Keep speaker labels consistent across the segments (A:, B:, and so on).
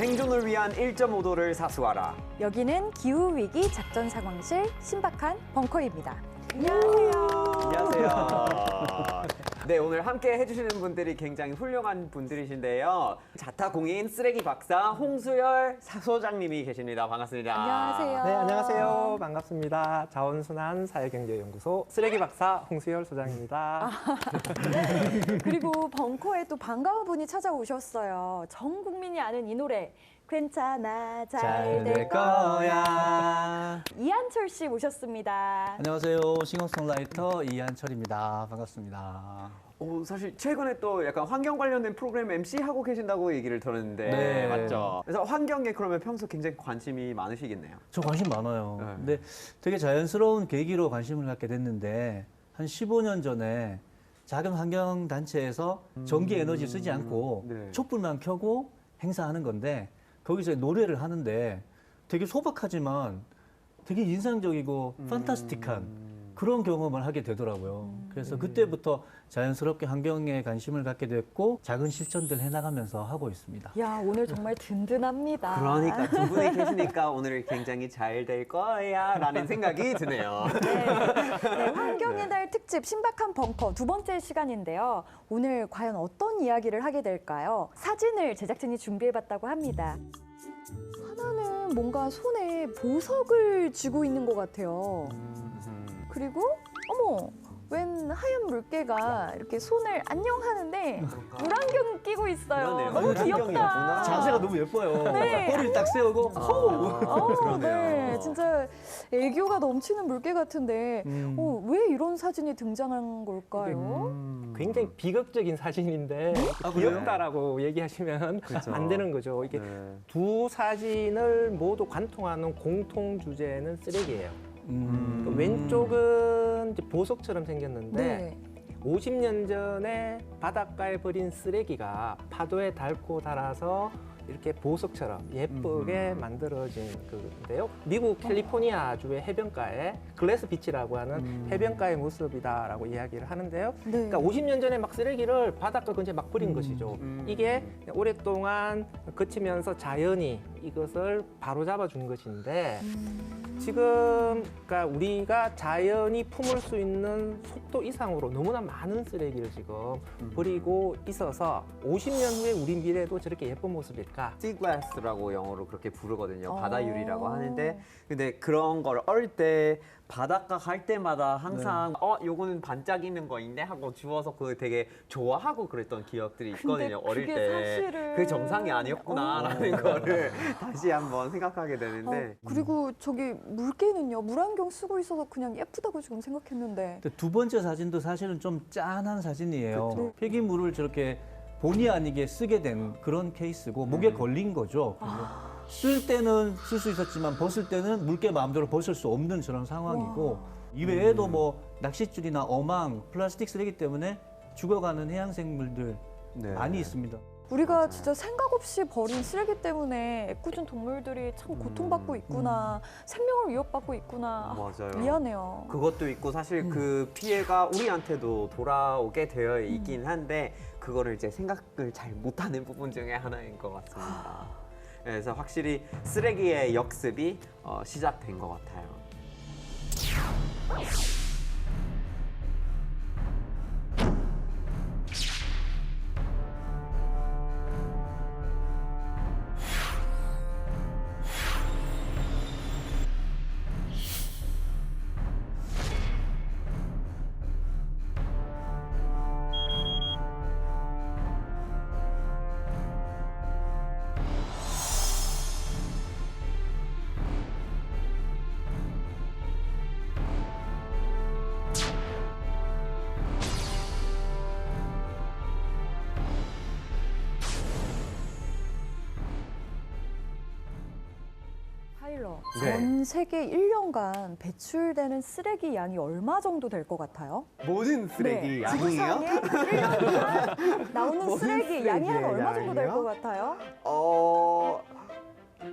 A: 생존을 위한 1.5도를 사수하라.
B: 여기는 기후위기 작전상황실 신박한 벙커입니다. 안녕하세요.
A: 안녕하세요. 네, 오늘 함께 해주시는 분들이 굉장히 훌륭한 분들이신데요. 자타공인 쓰레기 박사 홍수열 사소장님이 계십니다. 반갑습니다.
B: 안녕하세요.
C: 네, 안녕하세요. 반갑습니다. 자원순환 사회경제연구소 쓰레기 박사 홍수열 소장입니다.
B: 그리고 벙커에 또 반가운 분이 찾아오셨어요. 전 국민이 아는 이 노래. 괜찮아, 잘 될 거야. 이한철 씨 모셨습니다.
D: 안녕하세요. 싱어송라이터 이한철입니다. 반갑습니다.
A: 사실 최근에 또 약간 환경 관련된 프로그램 MC 하고 계신다고 얘기를 들었는데
D: 네.
A: 맞죠? 그래서 환경에 그러면 평소 굉장히 관심이 많으시겠네요.
D: 저 관심 많아요.
A: 네.
D: 근데 되게 자연스러운 계기로 관심을 갖게 됐는데 한 15년 전에 작은 환경단체에서 전기 에너지 쓰지 않고
A: 네.
D: 촛불만 켜고 행사하는 건데 거기서 노래를 하는데 되게 소박하지만 되게 인상적이고 판타스틱한 그런 경험을 하게 되더라고요. 그래서 그때부터 자연스럽게 환경에 관심을 갖게 됐고 작은 실천들 해나가면서 하고 있습니다.
B: 야, 오늘 정말 든든합니다.
A: 그러니까 두 분이 계시니까 오늘 굉장히 잘 될 거야 라는 생각이 드네요.
B: 네, 환경의 달 특집 신박한 벙커 두 번째 시간인데요. 오늘 과연 어떤 이야기를 하게 될까요? 사진을 제작진이 준비해봤다고 합니다. 하나는 뭔가 손에 보석을 쥐고 있는 것 같아요. 그리고 어머, 웬 하얀 물개가 이렇게 손을 안녕 하는데 물안경 끼고 있어요.
A: 그러네요.
B: 너무
A: 물안경이었구나.
B: 귀엽다.
D: 자세가 너무 예뻐요.
B: 네.
D: 꼬리를 딱 세우고
A: 그러네요.
B: 네, 진짜 애교가 넘치는 물개 같은데 왜 이런 사진이 등장한 걸까요?
C: 굉장히 비극적인 사진인데
D: 아, 그래요?
C: 귀엽다라고 얘기하시면
A: 그렇죠.
C: 안 되는 거죠. 이게
A: 네.
C: 두 사진을 모두 관통하는 공통 주제는 쓰레기예요. 그 왼쪽은 이제 보석처럼 생겼는데
B: 네.
C: 50년 전에 바닷가에 버린 쓰레기가 파도에 닳고 닳아서 이렇게 보석처럼 예쁘게 만들어진 건데요. 미국 캘리포니아주의 해변가에 글래스 비치라고 하는 해변가의 모습이다라고 이야기를 하는데요.
B: 네.
C: 그러니까 50년 전에 막 쓰레기를 바닷가 근처에 막 버린 것이죠. 이게 오랫동안 거치면서 자연이 이것을 바로잡아 준 것인데 지금 그러니까 우리가 자연이 품을 수 있는 속도 이상으로 너무나 많은 쓰레기를 지금 버리고 있어서 50년 후에 우리 미래도 저렇게 예쁜 모습일까?
A: 시글라스라고 영어로 그렇게 부르거든요.
B: 어.
A: 바다유리라고 하는데 근데 그런 걸 어릴 때 바닷가 갈 때마다 항상 요거는 반짝이는 거 있네 하고 주워서 그거 되게 좋아하고 그랬던 기억들이 있거든요.
B: 근데
A: 어릴
B: 그게
A: 때
B: 사실은-
A: 그게 정상이 아니었구나라는 거를 다시 한번 생각하게 되는데
B: 그리고 저기 물개는요, 물안경 쓰고 있어서 그냥 예쁘다고 지금 생각했는데.
D: 근데 두 번째 사진도 사실은 좀 짠한 사진이에요.
A: 그쵸.
D: 폐기물을 저렇게 본의 아니게 쓰게 된 그런 케이스고 목에 걸린 거죠. 쓸 때는 쓸 수 있었지만 벗을 때는 물개 마음대로 벗을 수 없는 저런 상황이고 이외에도 뭐 낚싯줄이나 어망, 플라스틱 쓰레기 때문에 죽어가는 해양 생물들
A: 네.
D: 많이 있습니다.
B: 우리가 진짜 생각 없이 버린 쓰레기 때문에 애꿎은 동물들이 참 고통받고 있구나, 생명을 위협받고 있구나.
A: 맞아요.
B: 미안해요.
A: 그것도 있고 사실 그 피해가 우리한테도 돌아오게 되어 있긴 한데 그거를 이제 생각을 잘 못하는 부분 중에 하나인 것 같습니다. 그래서 확실히 쓰레기의 역습이 시작된 것 같아요.
B: 파일럿,
A: 네.
B: 전 세계 1년간 배출되는 쓰레기 양이 얼마 정도 될 것 같아요?
A: 모든 쓰레기
B: 네,
A: 아니에요?
B: 지구상에 1년간 나오는
A: 모든
B: 쓰레기 양이 한
A: 쓰레기의
B: 얼마 정도 될
A: 양이요?
B: 것 같아요?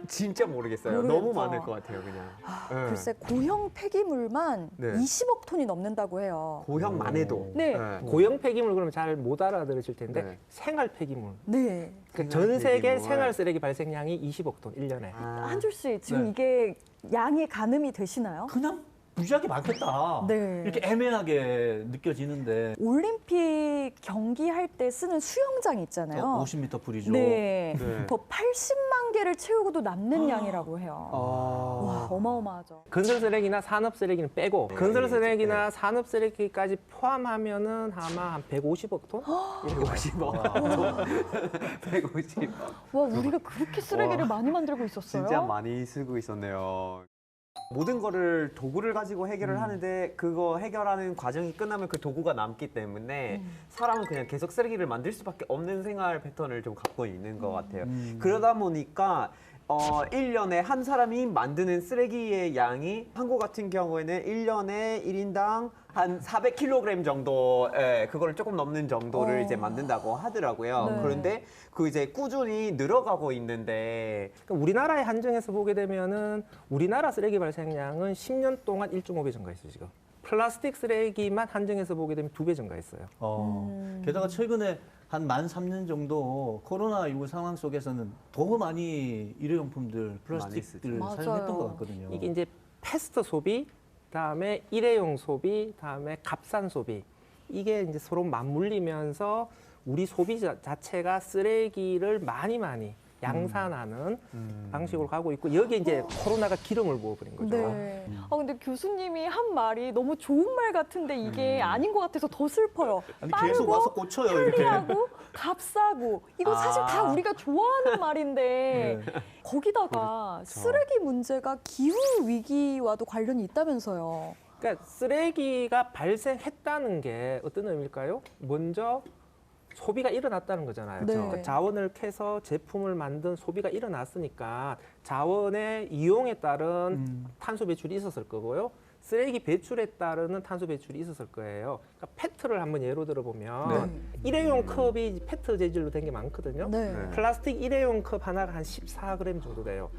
A: 진짜 모르겠어요.
B: 모르겠죠.
A: 너무 많을 것 같아요, 그냥. 네.
B: 글쎄 고형 폐기물만
A: 네.
B: 20억 톤이 넘는다고 해요.
A: 고형만 해도.
B: 네.
C: 고형 폐기물 그러면 잘 못 알아들으실 텐데
A: 네.
C: 생활 폐기물.
B: 네.
C: 그러니까
A: 생활
C: 전 세계
A: 폐기물.
C: 생활 쓰레기 발생량이 20억 톤 1년에.
A: 아,
B: 한줄 씨 지금
D: 네.
B: 이게 양이 가늠이 되시나요?
D: 그냥 무지하게 많겠다.
B: 네.
D: 이렇게 애매하게 느껴지는데
B: 올림픽 경기할 때 쓰는 수영장 있잖아요.
D: 50m 풀이죠.
B: 네.
A: 네.
B: 더 80만 개를 채우고도 남는 양이라고 해요. 와, 어마어마하죠.
C: 건설 쓰레기나 산업 쓰레기는 빼고
A: 네,
C: 건설
A: 네.
C: 쓰레기나 산업 쓰레기까지 포함하면은 아마 한 150억 톤?
A: 150억. 150억.
B: 와, 우리가 그렇게 쓰레기를
A: 와.
B: 많이 만들고 있었어요?
A: 진짜 많이 쓰고 있었네요. 모든 거를 도구를 가지고 해결을 하는데 그거 해결하는 과정이 끝나면 그 도구가 남기 때문에 사람은 그냥 계속 쓰레기를 만들 수밖에 없는 생활 패턴을 좀 갖고 있는 것 같아요. 그러다 보니까 1년에 한 사람이 만드는 쓰레기의 양이 한국 같은 경우에는 1년에 1인당 한 400kg 정도, 그거를 조금 넘는 정도를 이제 만든다고 하더라고요.
B: 네.
A: 그런데 그 이제 꾸준히 늘어가고 있는데
C: 그러니까 우리나라의 한정에서 보게 되면은 우리나라 쓰레기 발생량은 10년 동안 1.5배 증가했어요, 지금. 플라스틱 쓰레기만 한정해서 보게 되면 2배 증가했어요.
D: 게다가 최근에 한 만 3년 정도 코로나19 상황 속에서는 더 많이 일회용품들, 플라스틱들을
B: 맞아요.
D: 사용했던 것 같거든요.
C: 이게 이제 패스트 소비, 그다음에 일회용 소비, 그다음에 값싼 소비. 이게 이제 서로 맞물리면서 우리 소비 자체가 쓰레기를 많이 양산하는 방식으로 가고 있고 여기에 이제 코로나가 기름을 부어버린 거죠.
B: 네. 근데 교수님이 한 말이 너무 좋은 말 같은데 이게 아닌 것 같아서 더 슬퍼요.
D: 아니, 계속 와서 꽂혀요, 이렇게.
B: 편리하고 값싸고 이거 사실 다 우리가 좋아하는 말인데
D: 네.
B: 거기다가 쓰레기 문제가 기후 위기와도 관련이 있다면서요.
C: 그러니까 쓰레기가 발생했다는 게 어떤 의미일까요? 먼저 소비가 일어났다는 거잖아요.
B: 네.
C: 그러니까 자원을 캐서 제품을 만든 소비가 일어났으니까 자원의 이용에 따른 탄소 배출이 있었을 거고요. 쓰레기 배출에 따르는 탄소 배출이 있었을 거예요. 그러니까 페트를 한번 예로 들어보면 일회용 컵이 페트 재질로 된 게 많거든요.
B: 네.
C: 플라스틱 일회용 컵 하나가 한 14g 정도 돼요.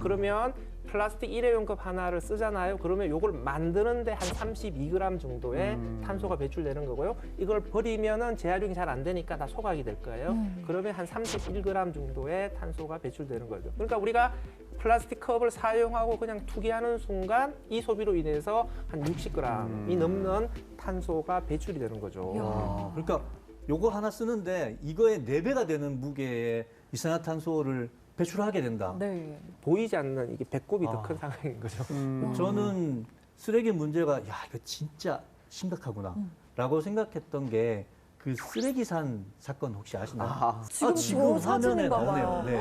C: 그러면 플라스틱 일회용 컵 하나를 쓰잖아요. 그러면 이걸 만드는데 한 32g 정도의 탄소가 배출되는 거고요. 이걸 버리면은 재활용이 잘 안 되니까 다 소각이 될 거예요. 그러면 한 31g 정도의 탄소가 배출되는 거죠. 그러니까 우리가 플라스틱 컵을 사용하고 그냥 투기하는 순간 이 소비로 인해서 한 60g이 넘는 탄소가 배출이 되는 거죠.
D: 그러니까 요거 하나 쓰는데 이거의 4배가 되는 무게의 이산화탄소를 배출하게 된다.
B: 네.
C: 보이지 않는 이게 배꼽이 더 큰 상황인 거죠.
D: 저는 쓰레기 문제가 야 이거 진짜 심각하구나 라고 생각했던 게 그 쓰레기산 사건 혹시 아시나요?
B: 지금 저 사진인가 봐요.
D: 네.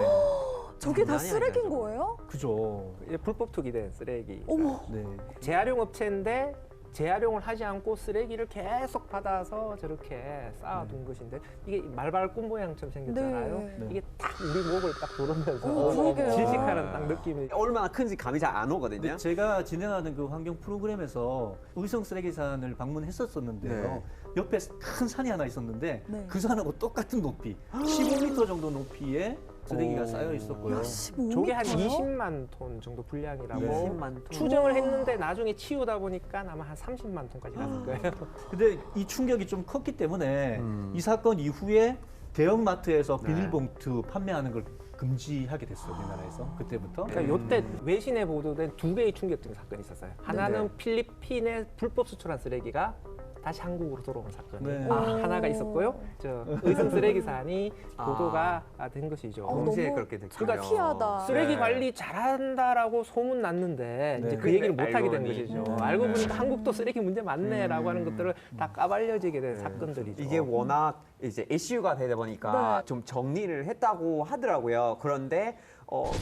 B: 저게 다
A: 장난이
B: 쓰레기인
A: 아니죠.
B: 거예요?
D: 그죠.
C: 이게 불법 투기된 쓰레기.
B: 어머.
D: 네.
C: 재활용 업체인데 재활용을 하지 않고 쓰레기를 계속 받아서 저렇게 쌓아둔 것인데 이게 말발꿈 모양처럼 생겼잖아요.
B: 네.
C: 이게 딱 우리 목을 딱 조르면서
B: 그러게요.
C: 질식하는 딱 느낌이.
A: 얼마나 큰지 감이 잘 안 오거든요.
D: 근데 제가 진행하는 그 환경 프로그램에서 의성 쓰레기산을 방문했었었는데요.
A: 네.
D: 옆에 큰 산이 하나 있었는데
B: 네.
D: 그 산하고 똑같은 높이, 15m 정도 높이에 쓰레기가 쌓여 있었고요.
B: 15m?
C: 저게 한 20만 톤 정도 분량이라고
A: 20만 톤.
C: 추정을 했는데 나중에 치우다 보니까 아마 한 30만 톤까지 갔을 거예요.
D: 근데 이 충격이 좀 컸기 때문에 이 사건 이후에 대형마트에서
A: 네.
D: 비닐봉투 판매하는 걸 금지하게 됐어요, 우리나라에서. 그때부터.
C: 그러니까 요때 외신에 보도된 2개의 충격적인 사건이 있었어요. 하나는 필리핀에 불법 수출한 쓰레기가 다시 한국으로 돌아온 사건이
D: 네.
C: 하나가 있었고요. 저 의성 쓰레기산이 보도가 된 것이죠.
A: 동시에
B: 너무
A: 그렇게 됐군요.
C: 그러니까
B: 피하다.
C: 쓰레기
A: 네.
C: 관리 잘한다라고 소문 났는데
D: 네.
C: 이제 그 얘기를 못
A: 알고
C: 하게 된
A: 보니.
C: 것이죠. 알고 보니까 한국도 쓰레기 문제 많네라고 하는 것들을 다 까발려지게 된 사건들이죠.
A: 이게 워낙 이제 이슈가 되다 보니까
B: 네.
A: 좀 정리를 했다고 하더라고요. 그런데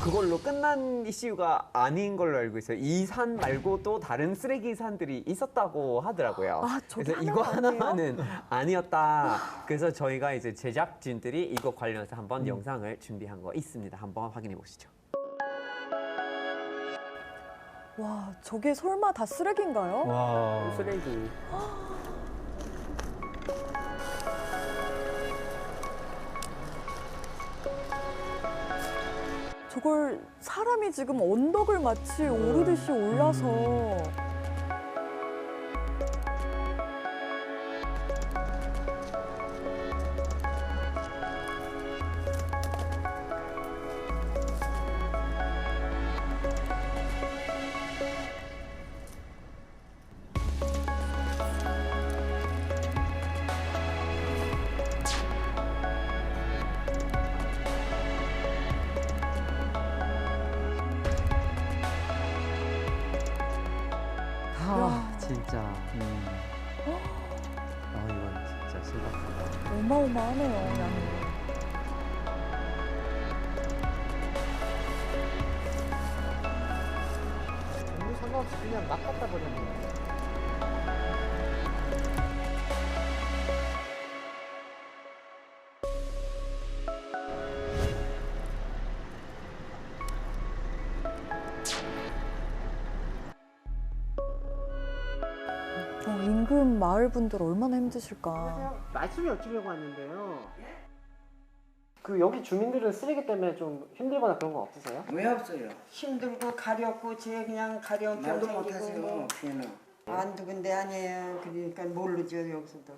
A: 그걸로 끝난 이슈가 아닌 걸로 알고 있어요. 이 산 말고 또 다른 쓰레기 산들이 있었다고 하더라고요.
B: 아, 저게
A: 그래서 이거
B: 하나가
A: 하나는 아니었다. 그래서 저희가 이제 제작진들이 이거 관련해서 한번 영상을 준비한 거 있습니다. 한번 확인해 보시죠.
B: 와, 저게 설마 다 쓰레기인가요?
D: 와.
C: 쓰레기.
B: 저걸 사람이 지금 언덕을 마치 오르듯이 올라서
A: 진짜. 이건 진짜 심각하다.
B: 어마어마하네요, 양이.
C: 아무 상관없이 그냥 막 갖다 버렸네.
B: 인근 마을 분들 얼마나 힘드실까.
C: 말씀을 여쭈려고 하는데요. 그 여기 주민들은 쓰레기 때문에 좀 힘들거나 그런 건 없으세요?
E: 왜 없어요?
F: 힘들고 가렵고 제 그냥 가려운
E: 말도
F: 편
E: 못하세요.
F: 생기고 뭐
E: 피해는.
F: 안 두근데 아니에요. 그러니까 모르죠 여기서도.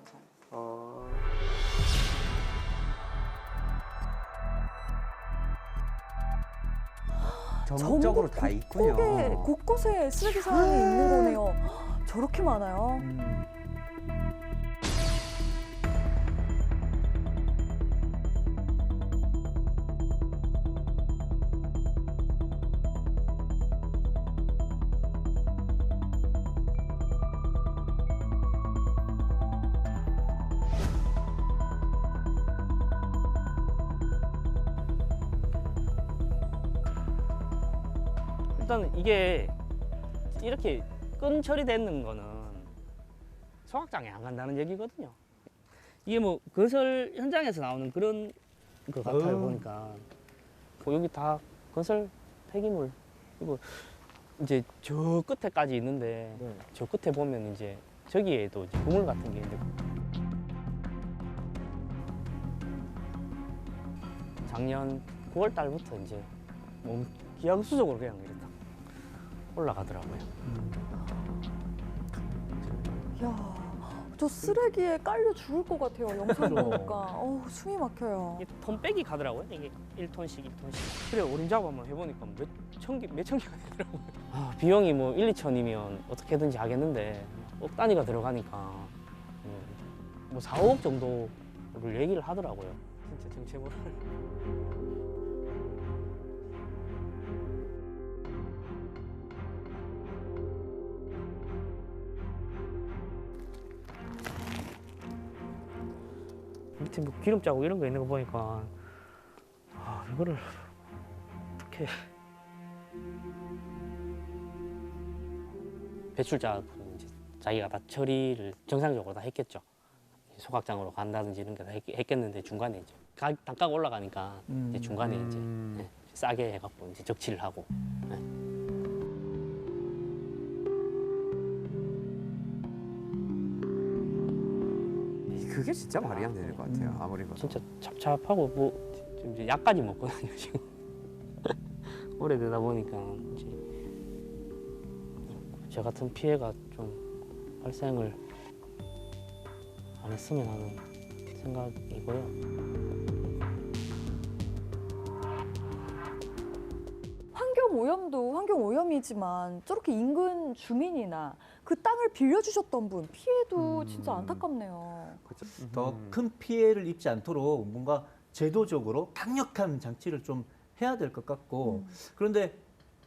A: 전국적으로 다 있군요.
B: 곳곳에 쓰레기 상황이 있는 거네요. 저렇게 많아요.
G: 일단 이게 이렇게 끈 처리되는 거는 소각장에 안 간다는 얘기거든요. 이게 뭐 건설 현장에서 나오는 그런 것 같아요 보니까. 여기 다 건설 폐기물. 그리고 이제 저 끝에까지 있는데 저 끝에 보면 이제 저기에도 이제 그물 같은 게 있는데 작년 9월 달부터 이제 기하급수적으로 그냥 이렇게 올라가더라고요.
B: 이야, 저 쓰레기에 깔려 죽을 것 같아요. 영상 보니까. 숨이 막혀요.
G: 이게 톤백이 가더라고요. 이게 1톤씩, 2톤씩. 그래, 오림작업 한번 해보니까 몇천 개가 되더라고요. 비용이 뭐 1, 2천이면 어떻게든지 하겠는데 억 단위가 들어가니까 뭐 4, 5억 정도를 얘기를 하더라고요. 진짜 정체모를. 밑에 뭐 기름 자국 이런 거 있는 거 보니까 이거를 어떻게 배출자는 이제 자기가 다 처리를 정상적으로 다 했겠죠. 소각장으로 간다든지 이런 게 다 했겠는데 중간에 이제 단가가 올라가니까 이제 중간에 이제 싸게 해갖고 이제 적치를 하고.
A: 그게 진짜 말이 안 되는 것 같아요. 아무리 봐도.
G: 진짜 찹찹하고 뭐 좀 이제 약까지 먹거든요 지금. 오래되다 보니까 이제 저 같은 피해가 좀 발생을 안 했으면 하는 생각이고요.
B: 환경 오염도 환경 오염이지만 저렇게 인근 주민이나 그 땅을 빌려주셨던 분 피해도 진짜 안타깝네요.
D: 더 큰 피해를 입지 않도록 뭔가 제도적으로 강력한 장치를 좀 해야 될 것 같고 그런데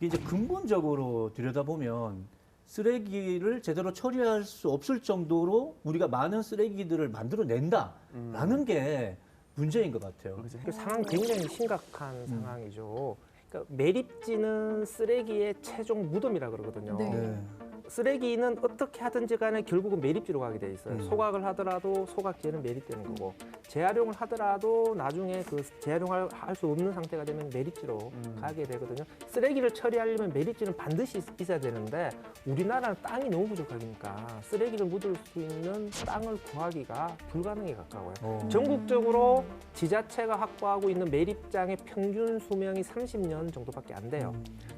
D: 이제 근본적으로 들여다보면 쓰레기를 제대로 처리할 수 없을 정도로 우리가 많은 쓰레기들을 만들어낸다라는 게 문제인 것 같아요.
C: 그 상황이 굉장히 심각한 상황이죠. 그러니까 매립지는 쓰레기의 최종 무덤이라 그러거든요.
B: 네.
D: 네.
C: 쓰레기는 어떻게 하든지 간에 결국은 매립지로 가게 돼 있어요. 소각을 하더라도 소각제는 매립되는 거고 재활용을 하더라도 나중에 그 재활용할 수 없는 상태가 되면 매립지로 가게 되거든요. 쓰레기를 처리하려면 매립지는 반드시 있어야 되는데 우리나라는 땅이 너무 부족하니까 쓰레기를 묻을 수 있는 땅을 구하기가 불가능에 가까워요. 전국적으로 지자체가 확보하고 있는 매립장의 평균 수명이 30년 정도밖에 안 돼요.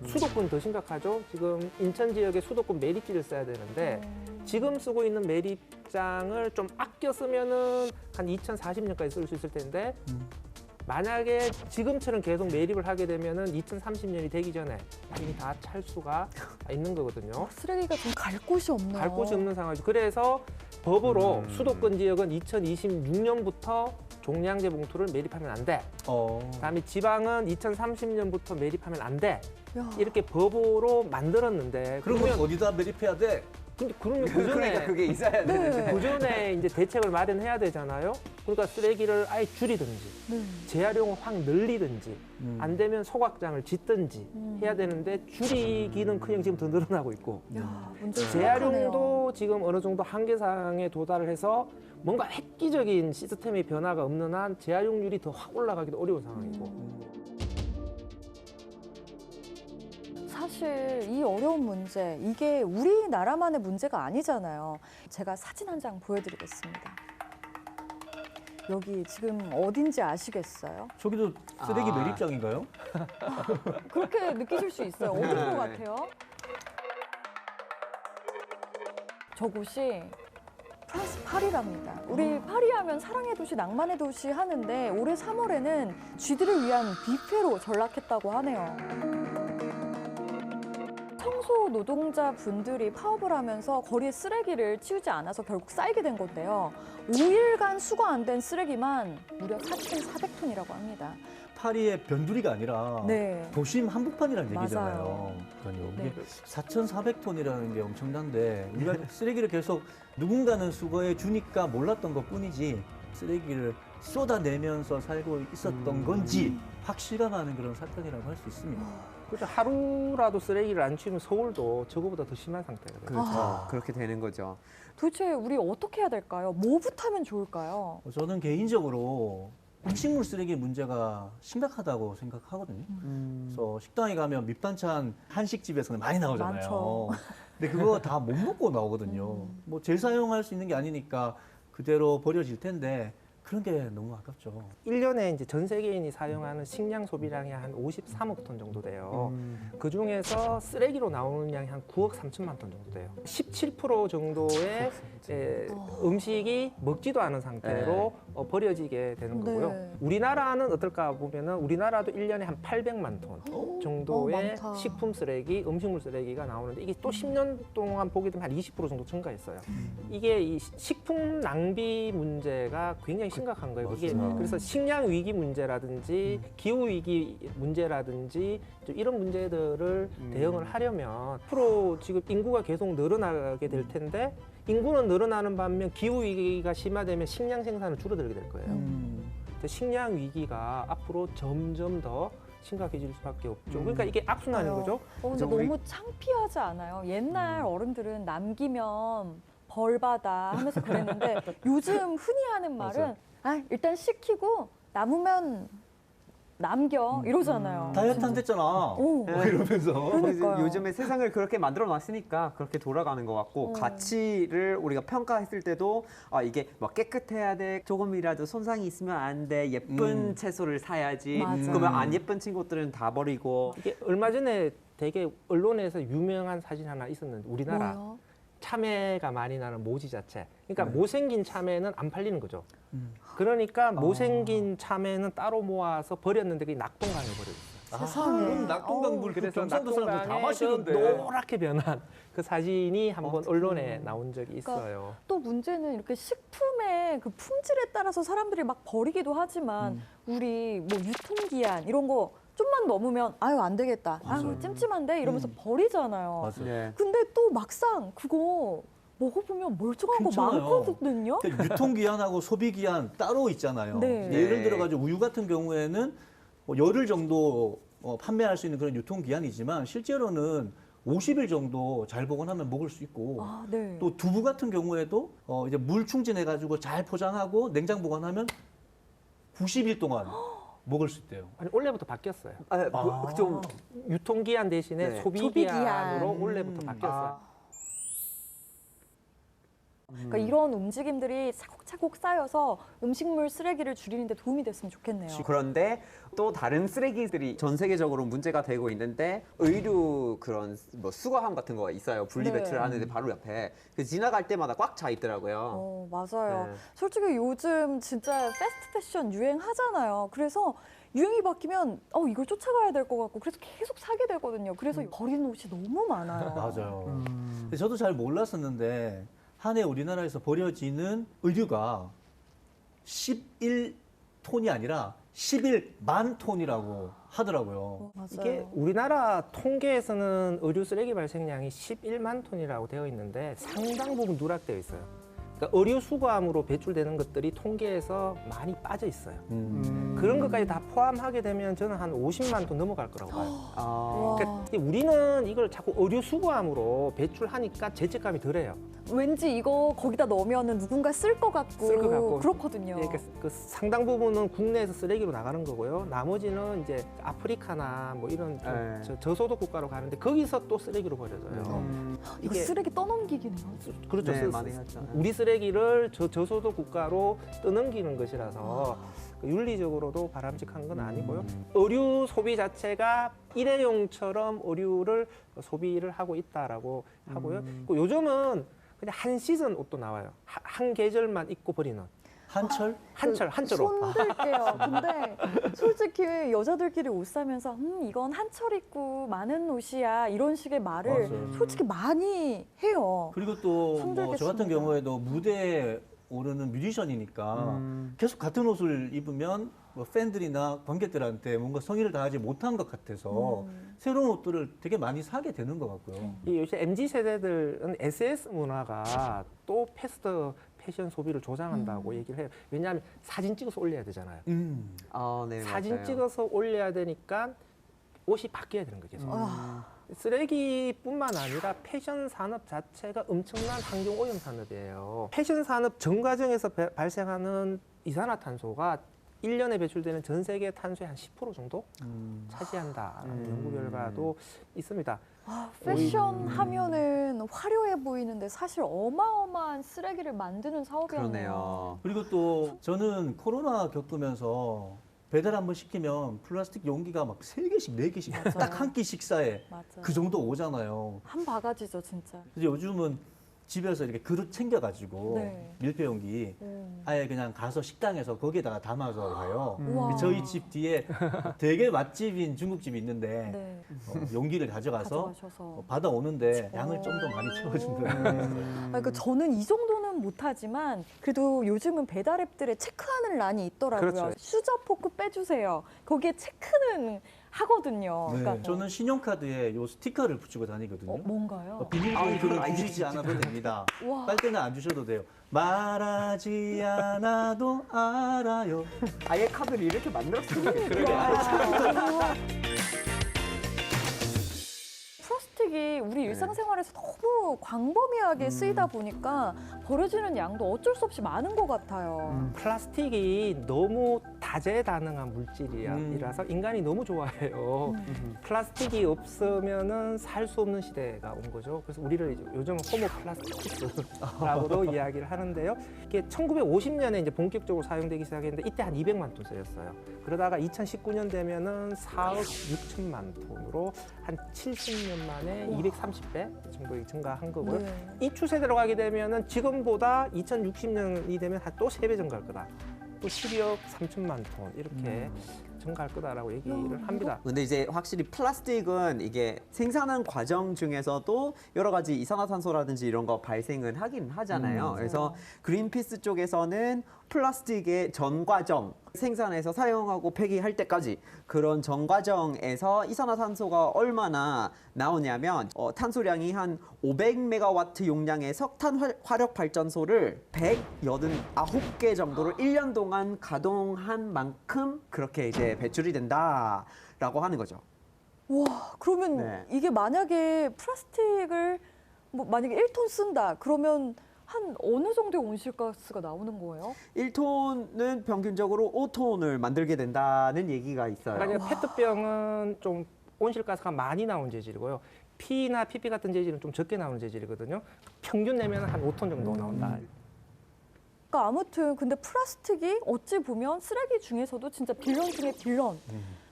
C: 수도권 더 심각하죠. 지금 인천 지역에 수도권 매립지를 써야 되는데 지금 쓰고 있는 매립장을 좀 아껴 쓰면은 한 2040년까지 쓸 수 있을 텐데 만약에 지금처럼 계속 매립을 하게 되면은 2030년이 되기 전에 이미 다 찰 수가 있는 거거든요.
B: 쓰레기가 좀 갈 곳이 없네요.
C: 갈 곳이 없는 상황이죠. 그래서 법으로 수도권 지역은 2026년부터 종량제 봉투를 매립하면 안 돼. 그다음에 지방은 2030년부터 매립하면 안 돼.
B: 야.
C: 이렇게 법으로 만들었는데
D: 그러면 어디다 매립해야 돼?
C: 근데 그러면
A: 그러니까 그게 있어야 되는데.
C: 그 전에 이제 대책을 마련해야 되잖아요. 그러니까 쓰레기를 아예 줄이든지
B: 네.
C: 재활용을 확 늘리든지 안 되면 소각장을 짓든지 해야 되는데 줄이기는 그냥 지금 더 늘어나고 있고
B: 야, 문제 심각하네요.
C: 재활용도 지금 어느 정도 한계상에 도달을 해서 뭔가 획기적인 시스템의 변화가 없는 한 재활용률이 더 확 올라가기도 어려운 상황이고
B: 사실 이 어려운 문제, 이게 우리나라만의 문제가 아니잖아요. 제가 사진 한 장 보여드리겠습니다. 여기 지금 어딘지 아시겠어요?
D: 저기도 쓰레기
A: 아.
D: 매립장인가요?
B: 그렇게 느끼실 수 있어요. 어딘 것 같아요? 저곳이 프랑스 파리랍니다. 우리 파리 하면 사랑의 도시, 낭만의 도시 하는데 올해 3월에는 쥐들을 위한 뷔페로 전락했다고 하네요. 청소 노동자 분들이 파업을 하면서 거리에 쓰레기를 치우지 않아서 결국 쌓이게 된 건데요. 5일간 수거 안 된 쓰레기만 무려 4,400톤이라고 합니다.
D: 파리의 변두리가 아니라
B: 네.
D: 도심 한복판이라는
B: 맞아요.
D: 얘기잖아요. 그러니까요.
B: 네.
D: 이게 4,400톤이라는 게 엄청난데 우리가 쓰레기를 계속 누군가는 수거해 주니까 몰랐던 것 뿐이지 쓰레기를 쏟아내면서 살고 있었던 건지 확실감하는 그런 사건이라고 할 수 있습니다.
C: 그렇죠. 하루라도 쓰레기를 안 치우면 서울도 저거보다 더 심한 상태거든요.
A: 그렇죠. 그렇게 되는 거죠.
B: 도대체 우리 어떻게 해야 될까요? 뭐부터 하면 좋을까요?
D: 저는 개인적으로 음식물 쓰레기 문제가 심각하다고 생각하거든요. 그래서 식당에 가면 밑반찬 한식집에서는 많이 나오잖아요.
B: 많죠.
D: 근데 그거 다 못 먹고 나오거든요. 뭐 재사용할 수 있는 게 아니니까 그대로 버려질 텐데 그런 게 너무 아깝죠.
C: 1년에 이제 전 세계인이 사용하는 식량 소비량이 한 53억 톤 정도 돼요. 그 중에서 쓰레기로 나오는 양이 한 9억 3천만 톤 정도 돼요. 17% 정도의 음식이 먹지도 않은 상태로 버려지게 되는 거고요.
B: 네.
C: 우리나라는 어떨까 보면은 우리나라도 1년에 한 800만 톤 정도의
B: 많다.
C: 식품 쓰레기, 음식물 쓰레기가 나오는데 이게 또 10년 동안 보게 되면 한 20% 정도 증가했어요. 이게 이 식품 낭비 문제가 굉장히 심각한 거예요. 이게
D: 맞습니다.
C: 그래서 식량 위기 문제라든지 기후 위기 문제라든지 좀 이런 문제들을 대응을 하려면 앞으로 지금 인구가 계속 늘어나게 될 텐데 인구는 늘어나는 반면 기후 위기가 심화되면 식량 생산은 줄어들게 될 거예요. 그래서 식량 위기가 앞으로 점점 더 심각해질 수밖에 없죠. 그러니까 이게 악순환인
B: 맞아요.
C: 거죠.
B: 근데
A: 우리-
B: 너무 창피하지 않아요? 옛날 어른들은 남기면 벌 받아 하면서 그랬는데 요즘 흔히 하는 말은 일단 시키고 남으면 남겨 이러잖아요.
D: 다이어트 안 됐잖아.
B: 오.
D: 뭐 이러면서.
B: 그러니까요.
A: 요즘에 세상을 그렇게 만들어 놨으니까 그렇게 돌아가는 것 같고 가치를 우리가 평가했을 때도 이게 막 깨끗해야 돼, 조금이라도 손상이 있으면 안 돼, 예쁜 채소를 사야지.
B: 맞아요.
A: 그러면 안 예쁜 친구들은 다 버리고.
C: 이게 얼마 전에 되게 언론에서 유명한 사진 하나 있었는데 우리나라
B: 뭐요?
C: 참외가 많이 나는 모지 자체. 그러니까 못생긴 참외는 안 팔리는 거죠. 그러니까 못생긴 참외는 따로 모아서 버렸는데 그게 낙동강에 버렸어요.
B: 세상에.
D: 그럼 낙동강 물
C: 그래서
D: 경상도 사람들 다
C: 낙동강에
D: 마시는데.
C: 노랗게 변한 그 사진이 한번 언론에 나온 적이 있어요.
B: 또 문제는 이렇게 식품의 그 품질에 따라서 사람들이 막 버리기도 하지만 우리 뭐 유통기한 이런 거 좀만 넘으면 아유 안 되겠다. 아유 찜찜한데 이러면서 버리잖아요.
D: 맞아요.
A: 네.
B: 근데 또 막상 그거 먹어보면 멀쩡한 거
D: 괜찮아요.
B: 많거든요.
D: 그러니까 유통기한하고 소비기한 따로 있잖아요.
B: 네.
D: 예를
A: 네.
D: 들어가지고 우유 같은 경우에는 뭐 열흘 정도 판매할 수 있는 그런 유통기한이지만 실제로는 50일 정도 잘 보관하면 먹을 수 있고
B: 아, 네.
D: 또 두부 같은 경우에도 이제 물 충진해가지고 잘 포장하고 냉장 보관하면 90일 동안 먹을 수 있대요.
C: 아니, 올해부터 바뀌었어요.
A: 좀
C: 유통기한 대신에
A: 네.
C: 소비기한으로
B: 소비기한.
C: 올해부터 바뀌었어요.
B: 그러니까 이런 움직임들이 차곡차곡 쌓여서 음식물 쓰레기를 줄이는 데 도움이 됐으면 좋겠네요.
A: 그런데 또 다른 쓰레기들이 전 세계적으로 문제가 되고 있는데 의류 그런 뭐 수거함 같은 거가 있어요. 분리
B: 네.
A: 배출을 하는데 바로 옆에 그 지나갈 때마다 꽉 차 있더라고요.
B: 맞아요.
A: 네.
B: 솔직히 요즘 진짜 패스트 패션 유행하잖아요. 그래서 유행이 바뀌면 이걸 쫓아가야 될 것 같고 그래서 계속 사게 되거든요. 그래서 버리는 옷이 너무 많아요.
D: 맞아요. 근데 저도 잘 몰랐었는데 한 해 우리나라에서 버려지는 의류가 11톤이 아니라 11만 톤이라고 하더라고요.
B: 맞아요.
C: 이게 우리나라 통계에서는 의류 쓰레기 발생량이 11만 톤이라고 되어 있는데 상당 부분 누락되어 있어요. 그러니까 의류 수거함으로 배출되는 것들이 통계에서 많이 빠져 있어요. 그런 것까지 다 포함하게 되면 저는 한 50만 톤 넘어갈 거라고 봐요.
A: 아,
C: 그러니까 우리는 이걸 자꾸 의류 수거함으로 배출하니까 죄책감이 덜해요.
B: 왠지 이거 거기다 넣으면 누군가 쓸 것 같고,
C: 쓸것 같고.
B: 그렇거든요.
C: 그러니까 그 상당 부분은 국내에서 쓰레기로 나가는 거고요. 나머지는 이제 아프리카나 뭐 이런 좀
A: 네.
C: 저소득 국가로 가는데 거기서 또 쓰레기로 버려져요.
B: 이거
C: 이게-
B: 쓰레기 떠넘기기네요.
C: 그렇죠.
A: 네, 많이 하죠.
C: 우리 쓰레기를 저소득 국가로 떠넘기는 것이라서 윤리적으로도 바람직한 건 아니고요. 의류 소비 자체가 일회용처럼 의류를 소비를 하고 있다라고 하고요. 그리고 요즘은 그냥 한 시즌 옷도 나와요. 한 계절만 입고 버리는
D: 한철?
C: 한철로.
B: 손들게요. 근데 솔직히 여자들끼리 옷 사면서 이건 한철 입고 많은 옷이야 이런 식의 말을
D: 맞아요.
B: 솔직히 많이 해요.
D: 그리고 또
B: 손들겠습니다.
D: 저 같은 경우에도 무대에 오르는 뮤지션이니까 계속 같은 옷을 입으면 뭐 팬들이나 관객들한테 뭔가 성의를 다하지 못한 것 같아서 새로운 옷들을 되게 많이 사게 되는 것 같고요.
C: 이 요새 MZ 세대들은 SS 문화가 또 패스트 패션 소비를 조장한다고 얘기를 해요. 왜냐하면 사진 찍어서 올려야 되잖아요.
A: 아, 네,
C: 사진
A: 맞아요.
C: 찍어서 올려야 되니까 옷이 바뀌어야 되는 거죠. 쓰레기뿐만 아니라 패션 산업 자체가 엄청난 환경 오염 산업이에요. 패션 산업 전 과정에서 발생하는 이산화탄소가 1년에 배출되는 전 세계 탄소의 한 10% 정도 차지한다라는 연구 결과도 있습니다.
B: 패션 하면은 화려해 보이는데 사실 어마어마한 쓰레기를 만드는 사업이었네요.
A: 그러네요.
D: 그리고 또 저는 코로나 겪으면서 배달 한번 시키면 플라스틱 용기가 막 3개씩, 4개씩
B: 맞아요.
D: 딱 한 끼 식사에
B: 맞아요.
D: 그 정도 오잖아요.
B: 한 바가지죠 진짜.
D: 그래서 요즘은 집에서 이렇게 그릇 챙겨가지고
B: 네.
D: 밀폐 용기 아예 그냥 가서 식당에서 거기에다가 담아서 가요.
B: 우와.
D: 저희 집 뒤에 되게 맛집인 중국집이 있는데
B: 네.
D: 용기를 가져가서
B: 가져가셔서.
D: 받아오는데 양을 좀 더 많이 채워준더라고요.
B: 그러니까 저는 이 정도는 못하지만 그래도 요즘은 배달 앱들에 체크하는 란이 있더라고요.
C: 그렇죠.
B: 수저 포크 빼주세요. 거기에 체크는 하거든요.
D: 네,
B: 그러니까
D: 저는 신용카드에 요 스티커를 붙이고 다니거든요.
B: 뭔가요?
D: 비닐봉투는 주시지 않아도 됩니다.
B: 와.
D: 빨대는 안 주셔도 돼요. 말하지 않아도 알아요.
A: 아예 카드를 이렇게 만들었으면
B: 플라스틱이 우리 일상생활에서 너무 광범위하게 쓰이다 보니까 버려지는 양도 어쩔 수 없이 많은 것 같아요.
C: 플라스틱이 너무 다재다능한 물질이라서 인간이 너무 좋아해요. 플라스틱이 없으면은 살 수 없는 시대가 온 거죠. 그래서 우리를 이제 요즘은 호모 플라스티쿠스라고도 이야기를 하는데요. 이게 1950년에 이제 본격적으로 사용되기 시작했는데 이때 한 200만 톤 쓰였어요. 그러다가 2019년 되면은 4억 6천만 톤으로 한 70년 만에 230배 정도 증가한 거고요.
B: 네.
C: 이 추세대로 가게 되면은 지금보다 2060년이 되면 한 또 3배 증가할 거다. 또 12억 3천만 톤 이렇게 증가할 거다라고 얘기를 합니다.
A: 근데 이제 확실히 플라스틱은 이게 생산한 과정 중에서도 여러 가지 이산화탄소라든지 이런 거 발생은 하긴 하잖아요. 그래서 그린피스 쪽에서는 플라스틱의 전 과정, 생산해서 사용하고 폐기할 때까지 그런 전 과정에서 이산화탄소가 얼마나 나오냐면 탄소량이 한 500메가와트 용량의 석탄 화력 발전소를 189개 정도를 1년 동안 가동한 만큼 그렇게 이제 배출이 된다라고 하는 거죠.
B: 와, 그러면
A: 네.
B: 이게 만약에 플라스틱을 뭐 만약에 1톤 쓴다. 그러면 한 어느 정도의 온실가스가 나오는 거예요?
A: 1톤은 평균적으로 5톤을 만들게 된다는 얘기가 있어요.
C: 그러니까 페트병은 좀 온실가스가 많이 나오는 재질이고요. P나 PP 같은 재질은 좀 적게 나오는 재질이거든요. 평균 내면 한 5톤 정도 나온다.
B: 그러니까 아무튼 근데 플라스틱이 어찌 보면 쓰레기 중에서도 진짜 빌런 중에 빌런.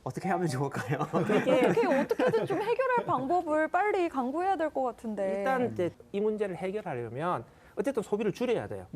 A: 어떻게 하면 좋을까요?
B: 어떻게 어떻게든 좀 해결할 방법을 빨리 강구해야 될 것 같은데.
C: 일단 이제 이 문제를 해결하려면 어쨌든 소비를 줄여야 돼요.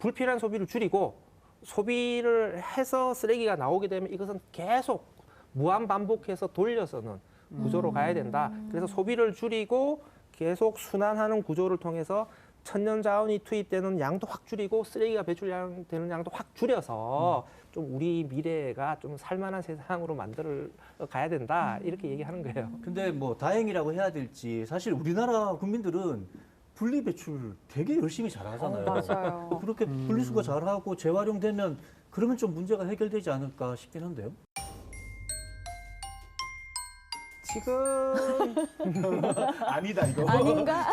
C: 불필요한 소비를 줄이고 소비를 해서 쓰레기가 나오게 되면 이것은 계속 무한 반복해서 돌려서는 구조로 가야 된다. 그래서 소비를 줄이고 계속 순환하는 구조를 통해서 천연 자원이 투입되는 양도 확 줄이고 쓰레기가 배출되는 양도 확 줄여서 좀 우리 미래가 좀 살만한 세상으로 만들어 가야 된다. 이렇게 얘기하는 거예요.
D: 근데 뭐 다행이라고 해야 될지 사실 우리나라 국민들은 분리 배출 되게 열심히 잘하잖아요.
B: 맞아요.
D: 그렇게 분리수거 잘하고 재활용되면 그러면 좀 문제가 해결되지 않을까 싶긴 한데요.
C: 지금
D: 아니다 이거.
B: 아닌가?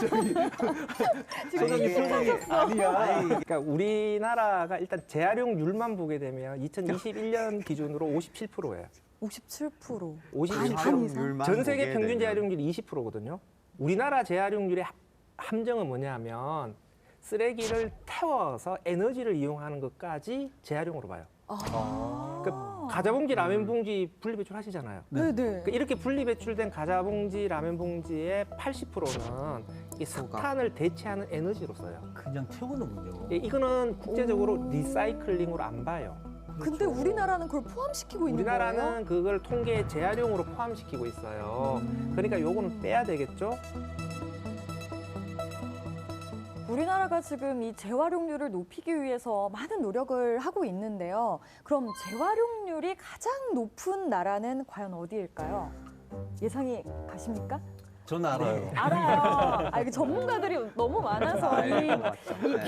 D: 소장님 표정이 아니야.
C: 그러니까 우리나라가 일단 재활용률만 보게 되면 2021년 기준으로 57%예요.
B: 57%.
C: 57%. 전 세계 평균 재활용률이 20%거든요. 우리나라 재활용률의 함정은 뭐냐면 쓰레기를 태워서 에너지를 이용하는 것까지 재활용으로 봐요. 그러니까 과자봉지, 라면봉지 분리배출 하시잖아요.
B: 네네.
C: 그러니까 이렇게 분리배출된 과자봉지, 라면봉지의 80%는 이 석탄을 대체하는 에너지로 써요.
D: 그냥 태우는군요.
C: 이거는 국제적으로 리사이클링으로 안 봐요.
B: 근데 우리나라는 그걸 포함시키고 있는 거예요?
C: 우리나라는 그걸 통계 재활용으로 포함시키고 있어요. 그러니까 요거는 빼야 되겠죠.
B: 우리나라가 지금 이 재활용률을 높이기 위해서 많은 노력을 하고 있는데요. 그럼 재활용률이 가장 높은 나라는 과연 어디일까요? 예상이 가십니까?
D: 저는 알아요.
B: 알아요. 이게 전문가들이 너무 많아서 이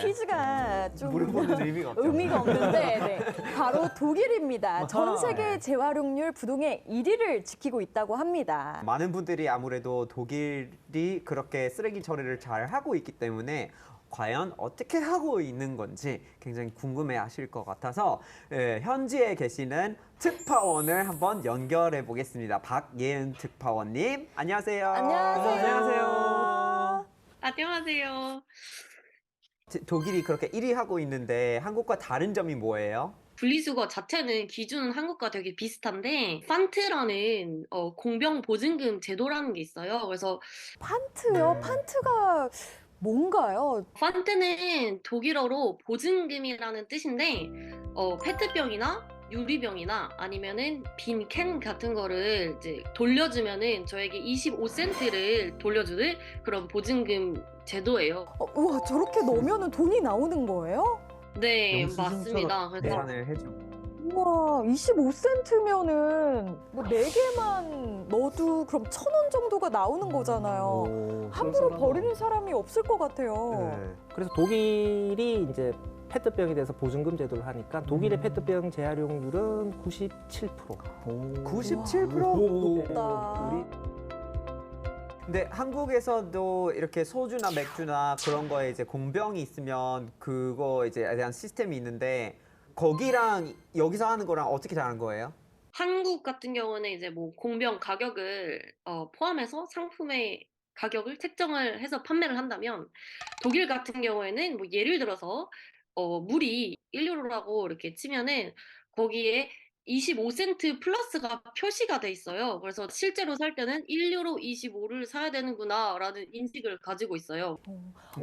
B: 퀴즈가 좀
A: 물어보는 의미가 없죠.
B: 의미가 없는데 네. 바로 독일입니다. 전 세계 재활용률 부동의 1위를 지키고 있다고 합니다.
A: 많은 분들이 아무래도 독일이 그렇게 쓰레기 처리를 잘 하고 있기 때문에 과연 어떻게 하고 있는 건지 굉장히 궁금해 하실 것 같아서 현지에 계시는 특파원을 한번 연결해 보겠습니다. 박예은 특파원님, 안녕하세요.
B: 안녕하세요.
E: 안녕하세요.
A: 독일이 그렇게 1위 하고 있는데 한국과 다른 점이 뭐예요?
E: 분리수거 자체는 기준은 한국과 되게 비슷한데 판트라는 공병 보증금 제도라는 게 있어요. 그래서
B: 판트요? 판트가 뭔가요?
E: 판트는 독일어로 보증금이라는 뜻인데 페트병이나 유리병이나 아니면은 빈 캔 같은 거를 이제 돌려주면은 저에게 25센트를 돌려주는 그런 보증금 제도예요.
B: 우와, 저렇게 넣으면 돈이 나오는 거예요?
E: 네,
D: 영수증처럼
E: 맞습니다. 그래서
A: 계산을 해줘.
B: 우와, 25센트면은 뭐 4개만 넣어도 그럼 1,000원 정도가 나오는 거잖아요.
D: 그런
B: 함부로
D: 사람은-
B: 버리는 사람이 없을 것 같아요.
A: 네.
C: 그래서 독일이 이제 페트병에 대해서 보증금 제도를 하니까 독일의 페트병 재활용률은 97%.
A: 97%?
B: 높다.
C: 우리
A: 근데 한국에서도 이렇게 소주나 맥주나 그런 거에 이제 공병이 있으면 그거 이제 대한 시스템이 있는데 거기랑 여기서 하는 거랑 어떻게 다른 거예요?
E: 한국 같은 경우는 이제 뭐 공병 가격을 포함해서 상품의 가격을 책정을 해서 판매를 한다면 독일 같은 경우에는 뭐 예를 들어서 물이 1유로라고 이렇게 치면은 거기에 25센트 플러스가 표시가 돼 있어요. 그래서 실제로 살 때는 1유로 25를 사야 되는구나라는 인식을 가지고 있어요.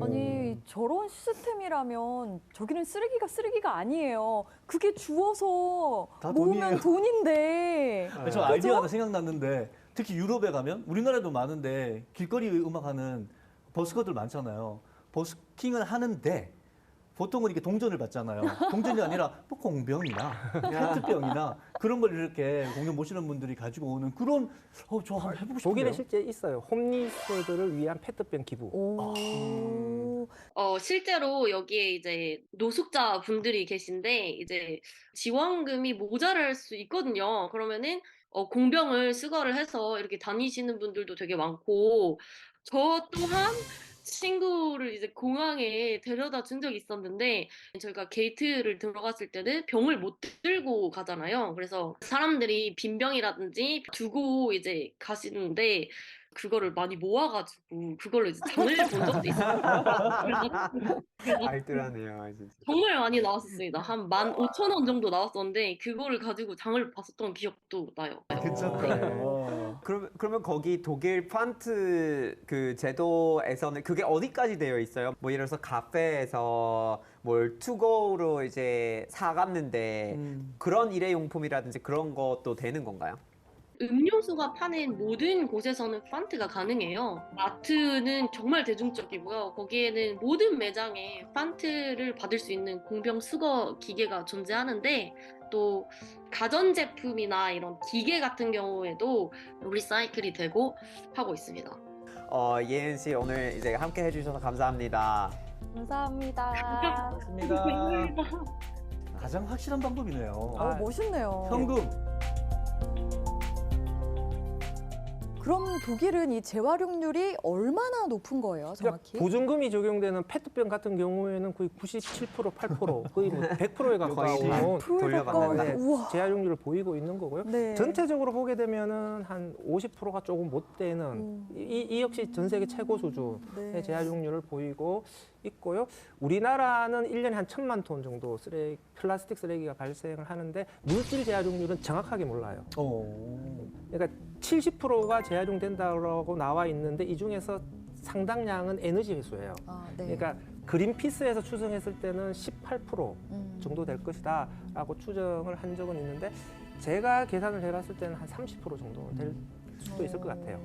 B: 아니, 저런 시스템이라면 저기는 쓰레기가 아니에요. 그게 주워서
D: 다
B: 모으면
D: 돈이에요.
B: 돈인데.
D: 저 아이디어 하나 생각났는데 특히 유럽에 가면 우리나라도 많은데 길거리 음악하는 버스커들 많잖아요. 버스킹을 하는데 보통은 이렇게 동전을 받잖아요. 동전이 아니라 뭐 공병이나 페트병이나 그런 걸 이렇게 공연 모시는 분들이 가지고 오는 그런 저 한번 해보고 싶은데요.
C: 독일에 실제 있어요. 홈리스들을 위한 페트병 기부.
B: 오.
E: 실제로 여기에 이제 노숙자 분들이 계신데 이제 지원금이 모자랄 수 있거든요. 그러면은 공병을 수거를 해서 이렇게 다니시는 분들도 되게 많고 저 또한 친구를 이제 공항에 데려다 준 적이 있었는데 저희가 게이트를 들어갔을 때는 병을 못 들고 가잖아요. 그래서 사람들이 빈병이라든지 두고 이제 가시는데 그거를 많이 모아가지고 그걸로 이제 장을 본 적도 있어요.
A: 알뜰하네요, 진짜.
E: 정말 많이 나왔었습니다. 한 15,000원 정도 나왔었는데 그거를 가지고 장을 봤었던 기억도 나요.
D: 괜찮다.
A: 그러면 거기 독일 펀트 그 제도에서는 그게 어디까지 되어 있어요? 뭐 예를 들어서 카페에서 뭘 투고로 이제 사갔는데 그런 일회용품이라든지 그런 것도 되는 건가요?
E: 음료수가 파는 모든 곳에서는 판트가 가능해요. 마트는 정말 대중적이고요. 거기에는 모든 매장에 판트를 받을 수 있는 공병 수거 기계가 존재하는데 또 가전제품이나 이런 기계 같은 경우에도 리사이클이 되고 하고 있습니다.
A: 예은 씨 오늘 이제 함께 해주셔서 감사합니다.
B: 감사합니다.
D: 맞습니다. 가장 확실한 방법이네요.
B: 멋있네요.
D: 현금.
B: 그럼 독일은 이 재활용률이 얼마나 높은 거예요, 정확히?
C: 그러니까 보증금이 적용되는 페트병 같은 경우에는 거의 97%, 8% 거의 뭐 100%에 가까운
A: 돌려받는다.
C: 네,
B: 우와.
C: 재활용률을 보이고 있는 거고요.
B: 네.
C: 전체적으로 보게 되면은 한 50%가 조금 못 되는 이 역시 전 세계 최고 수준의
B: 네.
C: 재활용률을 보이고 있고요. 우리나라는 1년에 한 1,000만 톤 정도 플라스틱 쓰레기가 발생을 하는데 물질 재활용률은 정확하게 몰라요. 그러니까 70%가 재활용된다고 나와 있는데 이 중에서 상당량은 에너지 회수예요.
B: 네.
C: 그러니까 그린피스에서 추정했을 때는 18% 정도 될 것이다라고 추정을 한 적은 있는데 제가 계산을 해봤을 때는 한 30% 정도 될 수도 있을 것 같아요.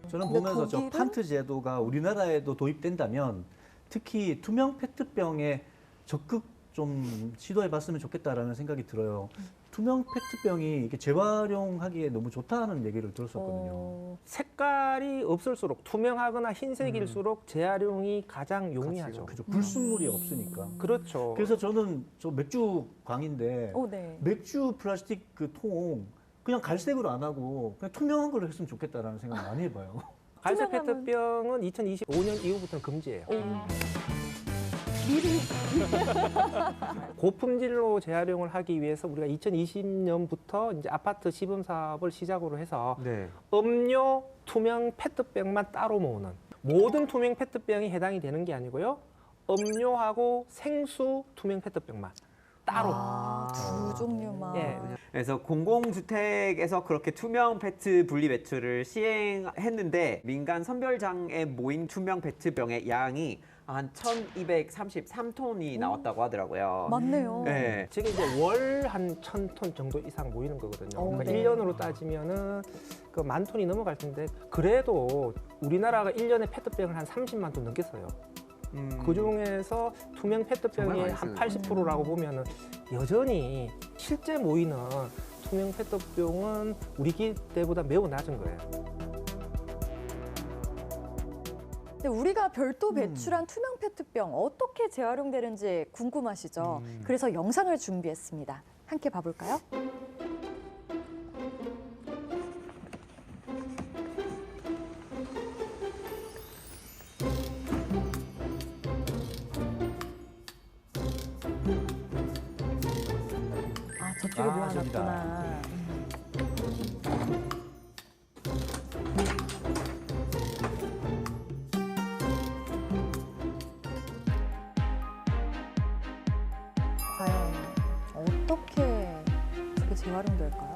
D: 저는
B: 근데
D: 보면서 저
B: 독일은?
D: 판트 제도가 우리나라에도 도입된다면 특히 투명 페트병에 적극 좀 시도해봤으면 좋겠다라는 생각이 들어요. 투명 페트병이 이렇게 재활용하기에 너무 좋다는 얘기를 들었었거든요.
C: 색깔이 없을수록 투명하거나 흰색일수록 재활용이 가장 용이하죠.
D: 그죠. 불순물이 없으니까.
C: 그렇죠.
D: 그래서 저는 저 맥주 광인데
B: 네.
D: 맥주 플라스틱 그 통 그냥 갈색으로 안 하고 그냥 투명한 걸로 했으면 좋겠다라는 생각 많이 해봐요.
C: 갈색
B: 투명하면-
C: 페트병은 2025년 이후부터는 금지예요.
B: 미리
C: 고품질로 재활용을 하기 위해서 우리가 2020년부터 이제 아파트 시범 사업을 시작으로 해서
A: 네.
C: 음료 투명 페트병만 따로 모으는 모든 투명 페트병이 해당이 되는 게 아니고요. 음료하고 생수 투명 페트병만 따로.
B: 두 종류만.
C: 예.
A: 그래서 공공주택에서 그렇게 투명 페트 분리 배출을 시행했는데 민간 선별장에 모인 투명 페트병의 양이 한 1,233톤이 나왔다고 하더라고요.
B: 맞네요.
A: 네.
C: 지금 이제 월 한 1,000톤 정도 이상 모이는 거거든요. 그러니까
B: 네.
C: 1년으로 따지면은 그 10,000톤이 넘어갈 텐데 그래도 우리나라가 1년에 페트병을 한 30만 톤 넘게 써요. 그 중에서 투명
A: 정말
C: 페트병이
A: 많이
C: 한
A: 쓰는데.
C: 80%라고 보면은 여전히 실제 모이는 투명 페트병은 우리 기대보다 매우 낮은 거예요.
B: 근데 우리가 별도 배출한 투명 페트병 어떻게 재활용되는지 궁금하시죠? 그래서 영상을 준비했습니다. 함께 봐볼까요? 저쪽에
D: 저기다.
B: 모아놨구나. 과연 어떻게 그게 재활용될까요?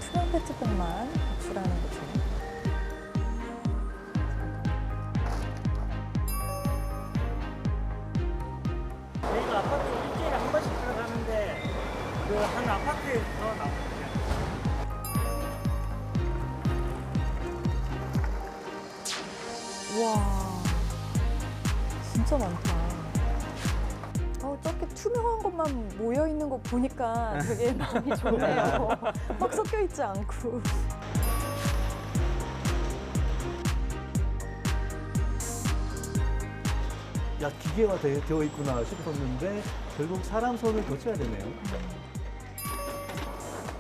B: 투명 페트병만 배출하는 거죠.
G: 저희가 아파트 일주일에 한 번씩 들어가는데 그 한 아파트에서 나오거든요.
B: 우와, 진짜 많다. 저렇게 투명한 것만 모여 있는 거 보니까 되게 마음이 좋네요. 막 섞여 있지 않고.
D: 야 기계화되어 있구나 싶었는데 결국 사람 손을 거쳐야 되네요.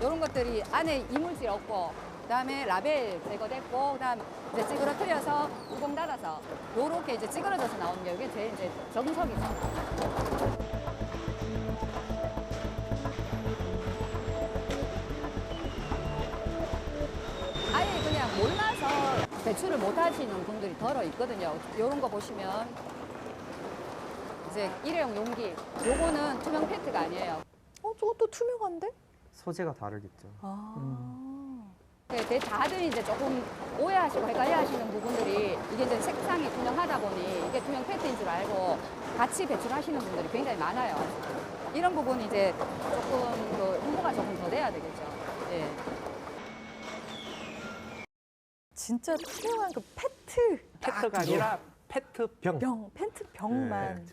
H: 이런 것들이 안에 이물질 없고 그다음에 라벨 제거됐고 그다음 이제 찌그러뜨려서 뚜껑 닫아서 요렇게 이제 찌그러져서 나오는 게 이게 제일 이제 정석이죠. 아예 그냥 몰라서 배출을 못 하시는 분들이 덜어 있거든요. 요런 거 보시면 이제 일회용 용기 요거는 투명 페트가 아니에요.
B: 저것도 투명한데?
A: 소재가 다르겠죠.
H: 다들 이제 조금 오해하시고 헷갈려하시는 부분들이 이게 이제 색상이 투명하다 보니 이게 투명 페트인 줄 알고 같이 배출하시는 분들이 굉장히 많아요. 이런 부분이 이제 조금 그 홍보가 조금 더 돼야 되겠죠. 예.
B: 진짜 투명한 그 페트
C: 페트가 아니라 페트병.
B: 페트병만.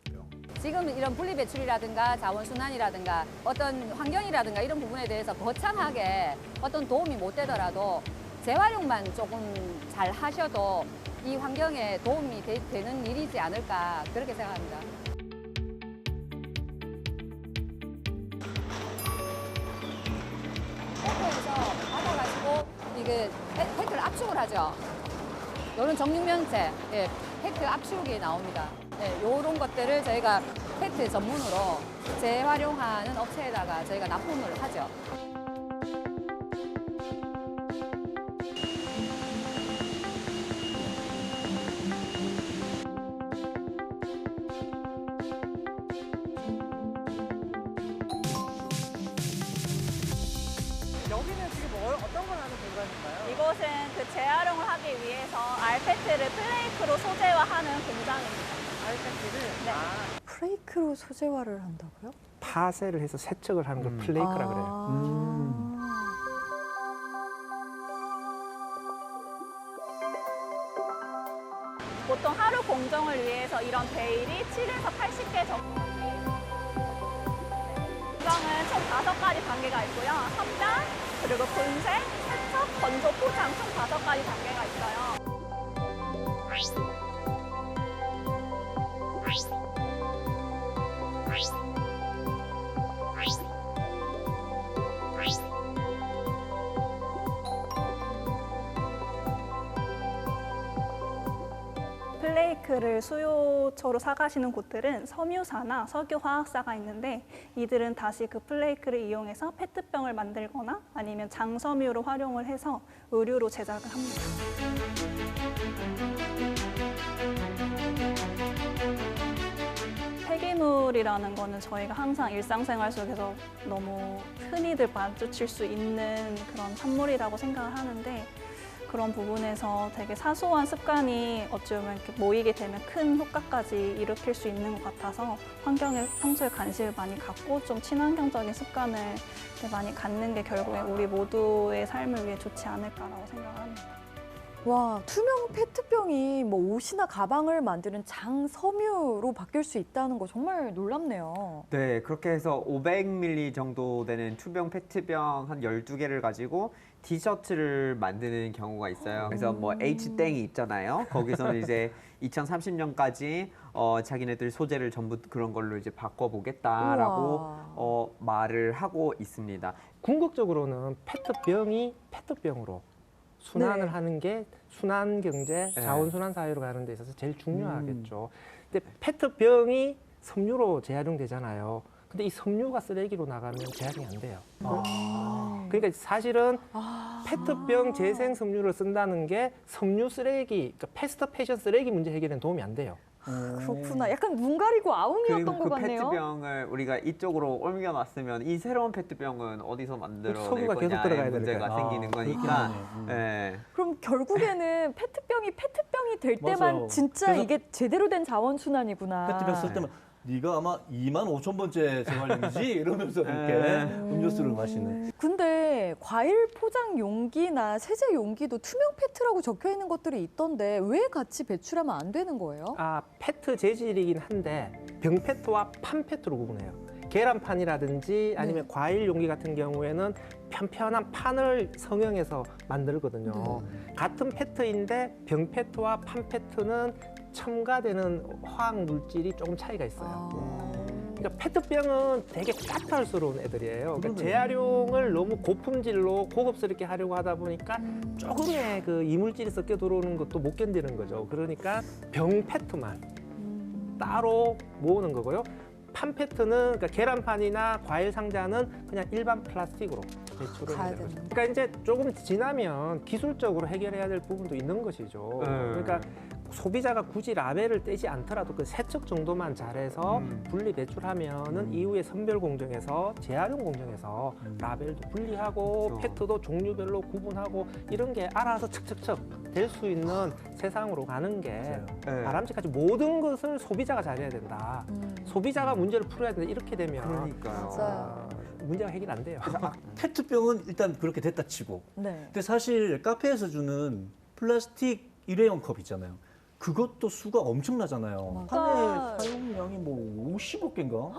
H: 지금 이런 분리배출이라든가 자원순환이라든가 어떤 환경이라든가 이런 부분에 대해서 거창하게 어떤 도움이 못 되더라도 재활용만 조금 잘 하셔도 이 환경에 도움이 되는 일이지 않을까 그렇게 생각합니다. 페트에서 받아가지고 이게 페트를 압축을 하죠. 이런 정육면체, 예, 페트 압축이 나옵니다. 네, 이런 것들을 저희가 페트 전문으로 재활용하는 업체에다가 저희가 납품을 하죠.
I: 여기는 지금 어떤 걸 하는 공간인가요?
J: 이곳은 그 재활용을 하기 위해서 알페트를 플레이크로 소재화하는 공장입니다.
I: 알페트를?
J: 네.
B: 플레이크로 소재화를 한다고요?
C: 파쇄를 해서 세척을 하는 걸 플레이크라 그래요.
J: 보통 하루 공정을 위해서 이런 베일이 7에서 80개 정도. 공정은 총 5가지 단계가 있고요. 섬장, 그리고 분쇄, 세척, 건조, 포장 총 5가지 단계가 있어요. 플레이크를 수요처로 사가시는 곳들은 섬유사나 석유화학사가 있는데 이들은 다시 그 플레이크를 이용해서 페트병을 만들거나 아니면 장섬유로 활용을 해서 의류로 제작을 합니다. 폐기물이라는 거는 저희가 항상 일상생활 속에서 너무 흔히들 마주칠 수 있는 그런 산물이라고 생각을 하는데 그런 부분에서 되게 사소한 습관이 어찌 보면 이렇게 모이게 되면 큰 효과까지 일으킬 수 있는 것 같아서 환경에 평소에 관심을 많이 갖고 좀 친환경적인 습관을 많이 갖는 게 결국에 우리 모두의 삶을 위해 좋지 않을까라고 생각을 합니다.
B: 와, 투명 페트병이 뭐 옷이나 가방을 만드는 장섬유로 바뀔 수 있다는 거 정말 놀랍네요.
A: 네, 그렇게 해서 500ml 정도 되는 투명 페트병 한 12개를 가지고 티셔츠를 만드는 경우가 있어요. 그래서 뭐 H땡이 있잖아요. 거기서는 이제 2030년까지 자기네들 소재를 전부 그런 걸로 이제 바꿔보겠다라고 말을 하고 있습니다.
C: 궁극적으로는 페트병이 페트병으로 순환을
B: 네.
C: 하는 게 순환 경제, 자원순환 사회로 가는 데 있어서 제일 중요하겠죠. 근데 페트병이 섬유로 재활용되잖아요. 근데 이 섬유가 쓰레기로 나가면 재활용이 안 돼요. 그러니까 사실은 페트병 재생 섬유를 쓴다는 게 섬유 쓰레기, 그러니까 패스트 패션 쓰레기 문제 해결에는 도움이 안 돼요.
B: 그렇구나. 약간 눈 가리고 아웅이었던
A: 그리고
B: 것
A: 그
B: 같네요.
A: 페트병을 우리가 이쪽으로 옮겨놨으면 이 새로운 페트병은 어디서 만들어낼
C: 석유가 계속
A: 거냐의
C: 들어가야
A: 문제가
C: 되니까.
A: 생기는 거니까. 네.
B: 그럼 결국에는 페트병이 될 때만
D: 맞아요.
B: 진짜
D: 그래서-
B: 이게 제대로 된 자원순환이구나.
D: 페트병 쓸 때만 네가 아마 25,000번째 생활용이지 이러면서 이렇게 음료수를 마시는.
B: 근데 과일 포장 용기나 세제 용기도 투명 페트라고 적혀 있는 것들이 있던데 왜 같이 배출하면 안 되는 거예요?
C: 페트 재질이긴 한데 병페트와 판페트로 구분해요. 계란판이라든지 아니면 과일 용기 같은 경우에는 편편한 판을 성형해서 만들거든요. 같은 페트인데 병페트와 판페트는 첨가되는 화학 물질이 조금 차이가 있어요. 그러니까 페트병은 되게 까탈스러운 애들이에요. 그러니까 재활용을 너무 고품질로 고급스럽게 하려고 하다 보니까 조금의 그 이물질이 섞여 들어오는 것도 못 견디는 거죠. 그러니까 병 페트만 따로 모으는 거고요. 판 페트는 그러니까 계란판이나 과일 상자는 그냥 일반 플라스틱으로 배출을 해야 되는 거죠. 그러니까 이제 조금 지나면 기술적으로 해결해야 될 부분도 있는 것이죠. 그러니까 소비자가 굳이 라벨을 떼지 않더라도 그 세척 정도만 잘해서 분리 배출하면은 이후에 선별 공정에서 재활용 공정에서 라벨도 분리하고 페트도 종류별로 구분하고 이런 게 알아서 척척척 될 수 있는 세상으로 가는 게 바람직하지. 모든 것을 소비자가 잘해야 된다. 소비자가 문제를 풀어야 된다. 이렇게 되면
B: 맞아요.
C: 문제가 해결 안 돼요.
D: 페트병은 일단 그렇게 됐다 치고.
B: 네.
D: 근데 사실 카페에서 주는 플라스틱 일회용 컵 있잖아요. 그것도 수가 엄청나잖아요. 한 해 사용량이 뭐 50억 개인가?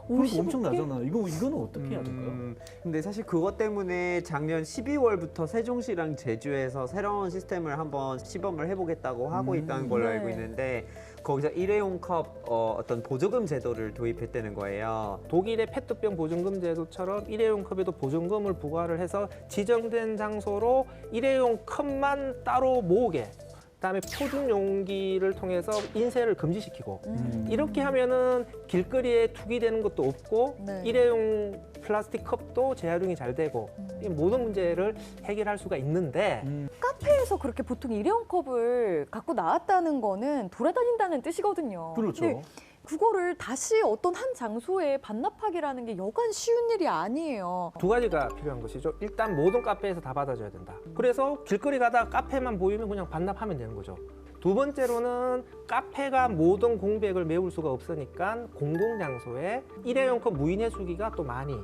D: 그거 엄청나잖아요. 이거는 어떻게 해야 될까요?
A: 근데 사실 그것 때문에 작년 12월부터 세종시랑 제주에서 새로운 시스템을 한번 시범을 해보겠다고 하고 있다는 걸로 알고 있는데 거기서 일회용 컵 어떤 보조금 제도를 도입했다는 거예요.
C: 독일의 페트병 보증금 제도처럼 일회용 컵에도 보증금을 부과를 해서 지정된 장소로 일회용 컵만 따로 모으게, 그다음에 포준 용기를 통해서 인쇄를 금지시키고 이렇게 하면은 길거리에 투기되는 것도 없고 일회용 플라스틱 컵도 재활용이 잘 되고 이 모든 문제를 해결할 수가 있는데
B: 카페에서 그렇게 보통 일회용 컵을 갖고 나왔다는 거는 돌아다닌다는 뜻이거든요.
D: 그렇죠.
B: 근데 그거를 다시 어떤 한 장소에 반납하기라는 게 여간 쉬운 일이 아니에요.
C: 두 가지가 필요한 것이죠. 일단 모든 카페에서 다 받아줘야 된다. 그래서 길거리 가다가 카페만 보이면 그냥 반납하면 되는 거죠. 두 번째로는 카페가 모든 공백을 메울 수가 없으니까 공공장소에 일회용 컵 무인의 수기가 또 많이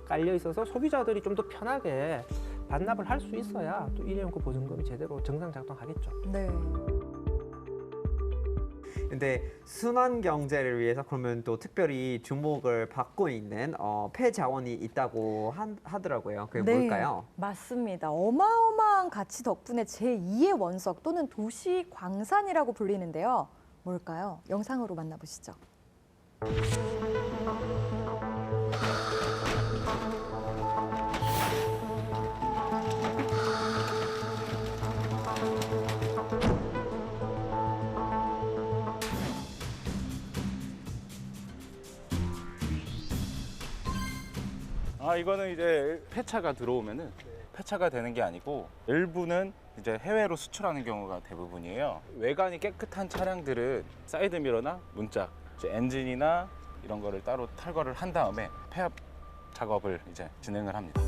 C: 깔려 있어서 소비자들이 좀 더 편하게 반납을 할 수 있어야 또 일회용 컵 보증금이 제대로 정상 작동하겠죠.
B: 네.
A: 근데 순환 경제를 위해서 그러면 또 특별히 주목을 받고 있는 폐자원이 있다고 하더라고요. 그게 뭘까요?
B: 맞습니다. 어마어마한 가치 덕분에 제2의 원석 또는 도시 광산이라고 불리는데요. 뭘까요? 영상으로 만나보시죠.
K: 이거는 이제 폐차가 들어오면은 폐차가 되는 게 아니고 일부는 이제 해외로 수출하는 경우가 대부분이에요. 외관이 깨끗한 차량들은 사이드 미러나 문짝, 이제 엔진이나 이런 거를 따로 탈거를 한 다음에 폐합 작업을 이제 진행을 합니다.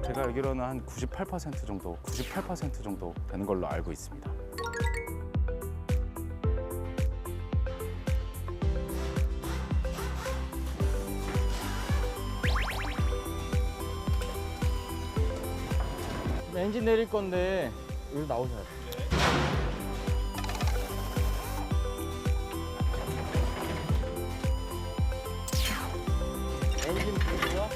K: 제가 알기로는 한 98% 정도 되는 걸로 알고 있습니다.
L: 엔진 내릴 건데 여기 나오셔야 돼요. 엔진 부분과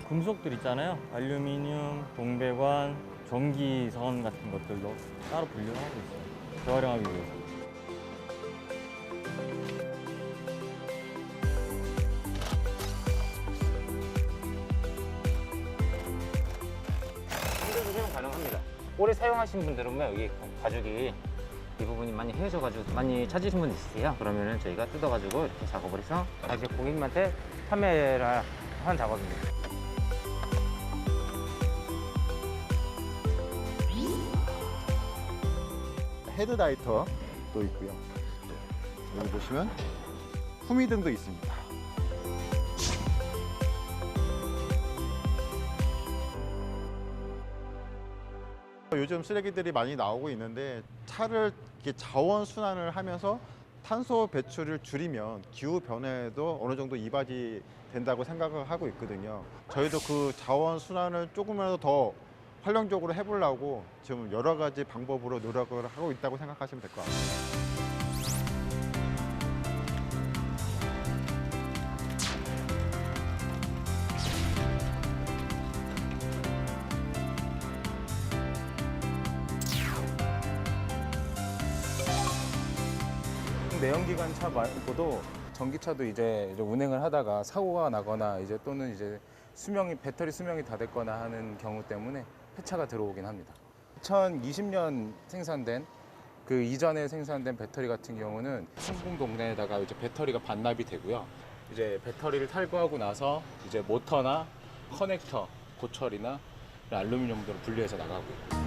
L: 금속들 있잖아요. 알루미늄, 동배관, 전기선 같은 것들도 따로 분류를 하고 있어요. 재활용하기 위해서.
M: 오래 사용하신 분들은 여기 가죽이 이 부분이 많이 헤어져가지고 많이 찾으신 분 있으세요? 그러면은 저희가 뜯어가지고 이렇게 작업을 해서 다시 고객님한테 판매를 하는 작업입니다.
N: 헤드라이터도 있고요. 여기 보시면 후미등도 있습니다. 요즘 쓰레기들이 많이 나오고 있는데 차를 이렇게 자원 순환을 하면서 탄소 배출을 줄이면 기후 변화에도 어느 정도 이바지 된다고 생각을 하고 있거든요. 저희도 그 자원 순환을 조금이라도 더 활용적으로 해보려고 지금 여러 가지 방법으로 노력을 하고 있다고 생각하시면 될 것 같습니다.
K: 내연기관 차 말고도 전기차도 이제 운행을 하다가 사고가 나거나 이제 또는 이제 배터리 수명이 다 됐거나 하는 경우 때문에 폐차가 들어오긴 합니다. 2020년 생산된 그 이전에 생산된 배터리 같은 경우는 성공동네에다가 이제 배터리가 반납이 되고요. 이제 배터리를 탈거하고 나서 이제 모터나 커넥터, 고철이나 알루미늄 등을 분리해서 나가고요.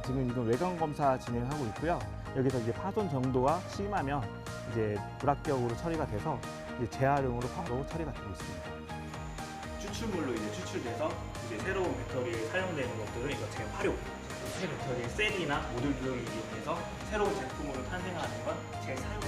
O: 지금 이거 외관 검사 진행하고 있고요. 여기서 이제 파손 정도가 심하면 이제 불합격으로 처리가 돼서 이제 재활용으로 바로 처리가 되고 있습니다.
P: 추출물로 이제 추출돼서 이제 새로운 배터리에 사용되는 것들을 이거 재활용. 새 배터리 셀이나 모듈들을 이용해서 새로운 제품으로 탄생하는 건 재사용.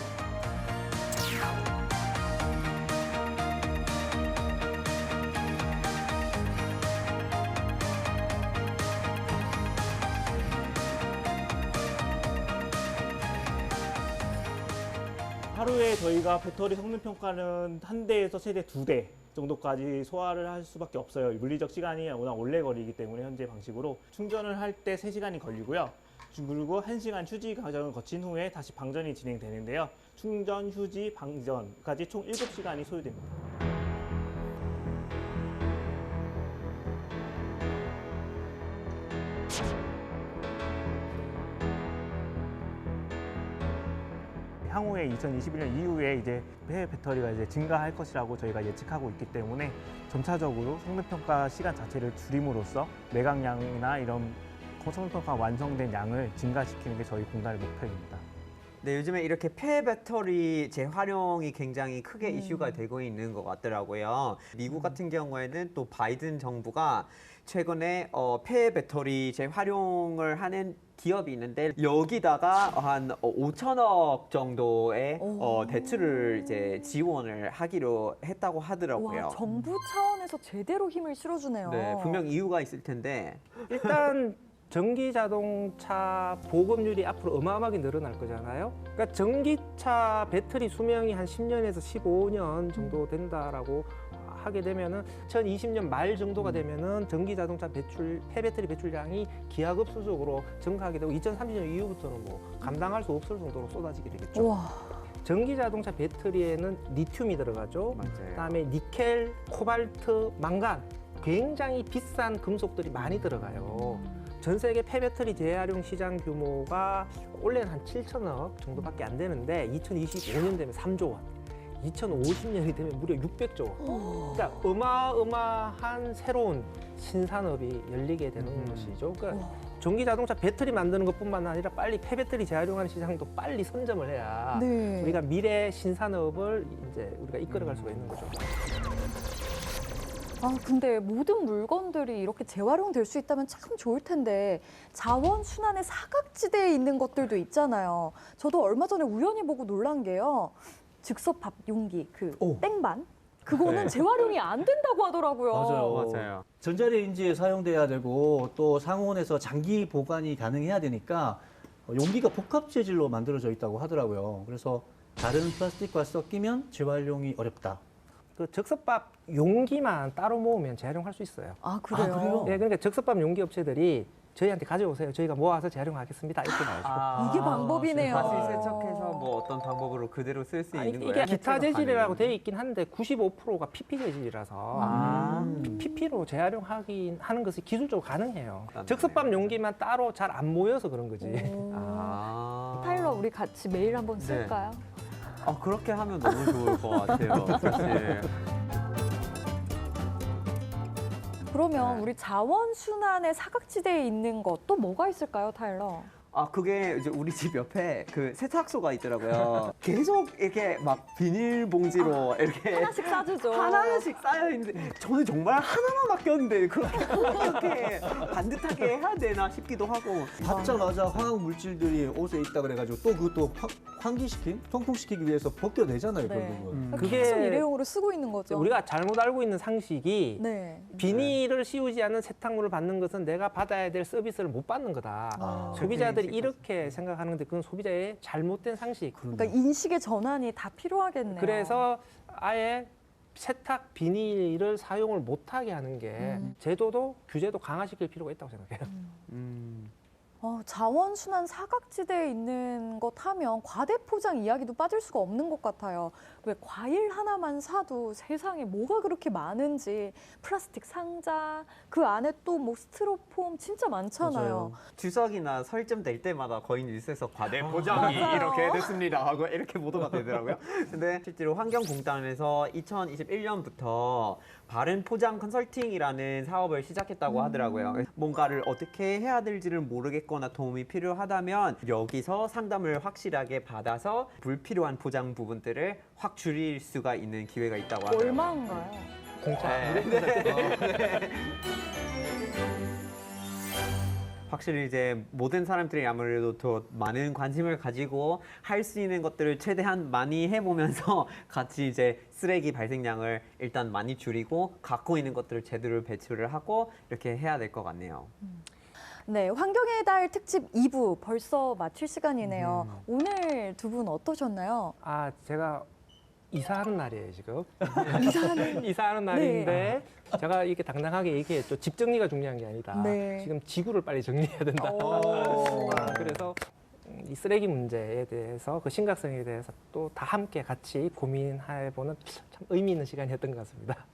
P: 하루에 저희가 배터리 성능 평가는 한 대에서 최대 2대 정도까지 소화를 할 수밖에 없어요. 물리적 시간이 워낙 오래 걸리기 때문에 현재 방식으로 충전을 할 때 3시간이 걸리고요. 그리고 1시간 휴지 과정을 거친 후에 다시 방전이 진행되는데요. 충전, 휴지, 방전까지 총 7시간이 소요됩니다. 향후에 2021년 이후에 이제 폐 배터리가 이제 증가할 것이라고 저희가 예측하고 있기 때문에 점차적으로 성능평가 시간 자체를 줄임으로써 매각량이나 이런 성능평가 완성된 양을 증가시키는 게 저희 공단의 목표입니다.
A: 네, 요즘에 이렇게 폐 배터리 재활용이 굉장히 크게 이슈가 되고 있는 것 같더라고요. 미국 같은 경우에는 또 바이든 정부가 최근에 폐 배터리 재활용을 하는 기업이 있는데 여기다가 한 5천억 정도의 대출을 이제 지원을 하기로 했다고 하더라고요.
B: 와, 정부 차원에서 제대로 힘을 실어주네요.
A: 네, 분명 이유가 있을 텐데
C: 일단 전기자동차 보급률이 앞으로 어마어마하게 늘어날 거잖아요. 그러니까 전기차 배터리 수명이 한 10년에서 15년 정도 된다라고 하게 되면은 2020년 말 정도가 되면은 전기자동차 폐배터리 배출량이 기하급수적으로 증가하게 되고 2030년 이후부터는 뭐 감당할 수 없을 정도로 쏟아지게 되겠죠.
B: 우와.
C: 전기자동차 배터리에는 리튬이 들어가죠.
A: 맞아요.
C: 그다음에 니켈, 코발트, 망간 굉장히 비싼 금속들이 많이 들어가요. 전 세계 폐배터리 재활용 시장 규모가 원래는 한 7천억 정도밖에 안 되는데 2025년 되면 3조 원, 2050년이 되면 무려 600조 원. 그러니까 어마어마한 새로운 신산업이 열리게 되는 것이죠. 그러니까 전기자동차 배터리 만드는 것뿐만 아니라 빨리 폐배터리 재활용하는 시장도 빨리 선점을 해야
B: 네.
C: 우리가 미래 신산업을 이제 우리가 이끌어갈 수가 있는 거죠.
B: 아, 근데 모든 물건들이 이렇게 재활용될 수 있다면 참 좋을 텐데 자원 순환의 사각지대에 있는 것들도 있잖아요. 저도 얼마 전에 우연히 보고 놀란 게요. 즉석밥 용기, 그 땡반? 그거는
D: 네.
B: 재활용이 안 된다고 하더라고요.
A: 맞아요.
D: 전자레인지에 사용돼야 되고 또 상온에서 장기 보관이 가능해야 되니까 용기가 복합 재질로 만들어져 있다고 하더라고요. 그래서 다른 플라스틱과 섞이면 재활용이 어렵다.
C: 그 즉석밥 용기만 따로 모으면 재활용할 수 있어요.
B: 아, 그래요?
C: 네, 그러니까 즉석밥 용기 업체들이 저희한테 가져오세요. 저희가 모아서 재활용하겠습니다. 이렇게 나오시고.
B: 이게 방법이네요.
A: 다시 세척해서 뭐 어떤 방법으로 그대로 쓸 수 있는 거예요?
C: 이게 기타 재질이라고 되어 있긴 한데 95%가 PP 재질이라서 PP로 재활용하긴 하는 것이 기술적으로 가능해요. 즉석밥 용기만 따로 잘 안 모여서 그런 거지.
B: 타일러, 우리 같이 매일 한번 쓸까요?
A: 그렇게 하면 너무 좋을 것 같아요, 사실.
B: 그러면 우리 자원 순환의 사각지대에 있는 것 또 뭐가 있을까요, 타일러?
A: 그게 이제 우리 집 옆에 그 세탁소가 있더라고요. 계속 이렇게 막 비닐봉지로 이렇게
B: 하나씩 싸주죠.
A: 하나씩 쌓여 있는데 저는 정말 하나만 맡겼는데 그렇게 이렇게 반듯하게 해야 되나 싶기도 하고.
D: 받자마자 화학 물질들이 옷에 있다 그래가지고 또 그것도 통풍시키기 위해서 벗겨내잖아요, 결국은.
B: 계속 일회용으로 쓰고 있는 거죠.
C: 우리가 잘못 알고 있는 상식이
B: 네.
C: 비닐을 씌우지 않은 세탁물을 받는 것은 내가 받아야 될 서비스를 못 받는 거다. 소비자들이 이렇게 생각하는데 그건 소비자의 잘못된 상식.
B: 그러니까 인식의 전환이 다 필요하겠네요.
C: 그래서 아예 세탁 비닐을 사용을 못하게 하는 게 제도도 규제도 강화시킬 필요가 있다고 생각해요.
B: 자원순환 사각지대에 있는 것 하면 과대포장 이야기도 빠질 수가 없는 것 같아요. 왜 과일 하나만 사도 세상에 뭐가 그렇게 많은지 플라스틱 상자, 그 안에 또 뭐 스티로폼 진짜 많잖아요.
A: 주석이나 설점 될 때마다 거의 뉴스에서 과대포장이 이렇게 됐습니다 하고 이렇게 보도가 되더라고요. 근데 실제로 환경공단에서 2021년부터 바른 포장 컨설팅이라는 사업을 시작했다고 하더라고요. 뭔가를 어떻게 해야 될지를 모르겠거나 도움이 필요하다면 여기서 상담을 확실하게 받아서 불필요한 포장 부분들을 확 줄일 수가 있는 기회가 있다고 하더라고요.
B: 얼마인가요?
C: 공짜.
A: 확실히 이제 모든 사람들이 아무래도 더 많은 관심을 가지고 할 수 있는 것들을 최대한 많이 해보면서 같이 이제 쓰레기 발생량을 일단 많이 줄이고 갖고 있는 것들을 제대로 배출을 하고 이렇게 해야 될 것 같네요.
B: 네, 환경의 달 특집 2부 벌써 마칠 시간이네요. 오늘 두 분 어떠셨나요?
C: 제가 이사하는 날이에요, 지금.
B: 이사하는?
C: 이사하는 날인데 제가 이렇게 당당하게 얘기했죠. 집 정리가 중요한 게 아니다.
B: 네.
C: 지금 지구를 빨리 정리해야 된다. 그래서 이 쓰레기 문제에 대해서 그 심각성에 대해서 또 다 함께 같이 고민해보는 참 의미 있는 시간이었던 것 같습니다.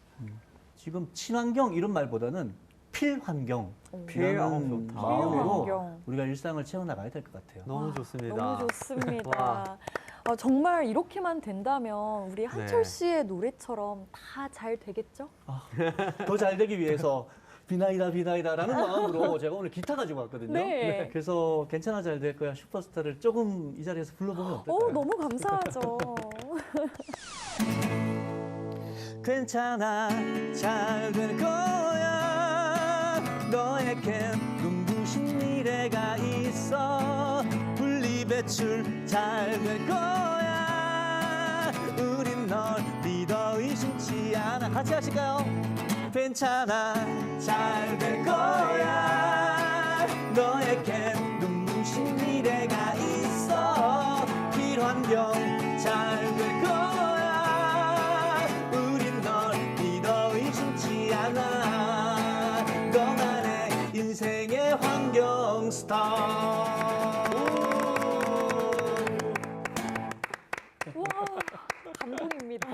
D: 지금 친환경 이런 말보다는 필환경.
A: 필환경.
D: 좋다. 마음으로
B: 필환경.
D: 우리가 일상을 채워나가야 될 것 같아요.
A: 너무 좋습니다.
B: 너무 좋습니다. 정말 이렇게만 된다면 우리 한철 씨의 노래처럼 다 잘 되겠죠?
D: 더 잘 되기 위해서 비나이다 비나이다라는 마음으로 제가 오늘 기타 가지고 왔거든요.
B: 네.
D: 그래서 괜찮아 잘 될 거야 슈퍼스타를 조금 이 자리에서 불러보면 어떨까요?
B: 너무 감사하죠.
D: 괜찮아 잘 될 거야 너에겐 눈부신 미래가 있어 분리배출 잘 될 거야 우린 널 믿어 의심치 않아 같이 하실까요? 괜찮아 잘 될 거야 너에겐 눈부신 미래가 있어 필환경 잘 될 거야 우린 널 믿어 의심치 않아 너만의 인생의 환경 스타.
B: 와, 감동입니다.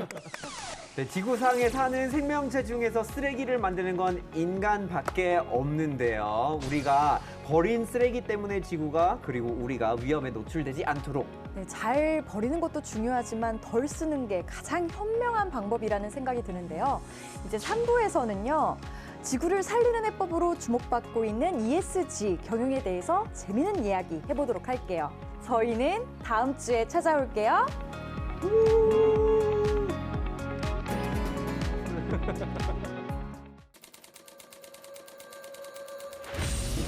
A: 네, 지구상에 사는 생명체 중에서 쓰레기를 만드는 건 인간밖에 없는데요. 우리가 버린 쓰레기 때문에 지구가 그리고 우리가 위험에 노출되지 않도록
B: 네, 잘 버리는 것도 중요하지만 덜 쓰는 게 가장 현명한 방법이라는 생각이 드는데요. 이제 3부에서는요. 지구를 살리는 해법으로 주목받고 있는 ESG 경영에 대해서 재미있는 이야기 해보도록 할게요. 저희는 다음 주에 찾아올게요.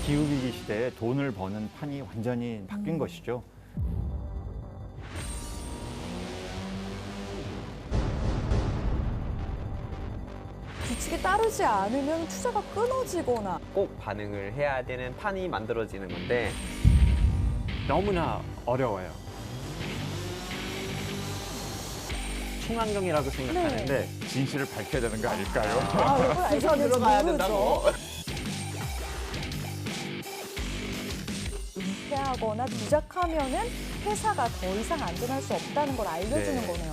Q: 기후위기 시대에 돈을 버는 판이 완전히 바뀐 것이죠.
B: 규칙에 따르지 않으면 투자가 끊어지거나
A: 꼭 반응을 해야 되는 판이 만들어지는 건데
O: 너무나 어려워요. 친환경이라고 생각하는데 진실을 밝혀야 되는 거 아닐까요?
A: 수선 들어가야 된다고.
B: 은폐하거나 조작하면은 회사가 더 이상 안전할 수 없다는 걸 알려주는
A: 네.
B: 거네요.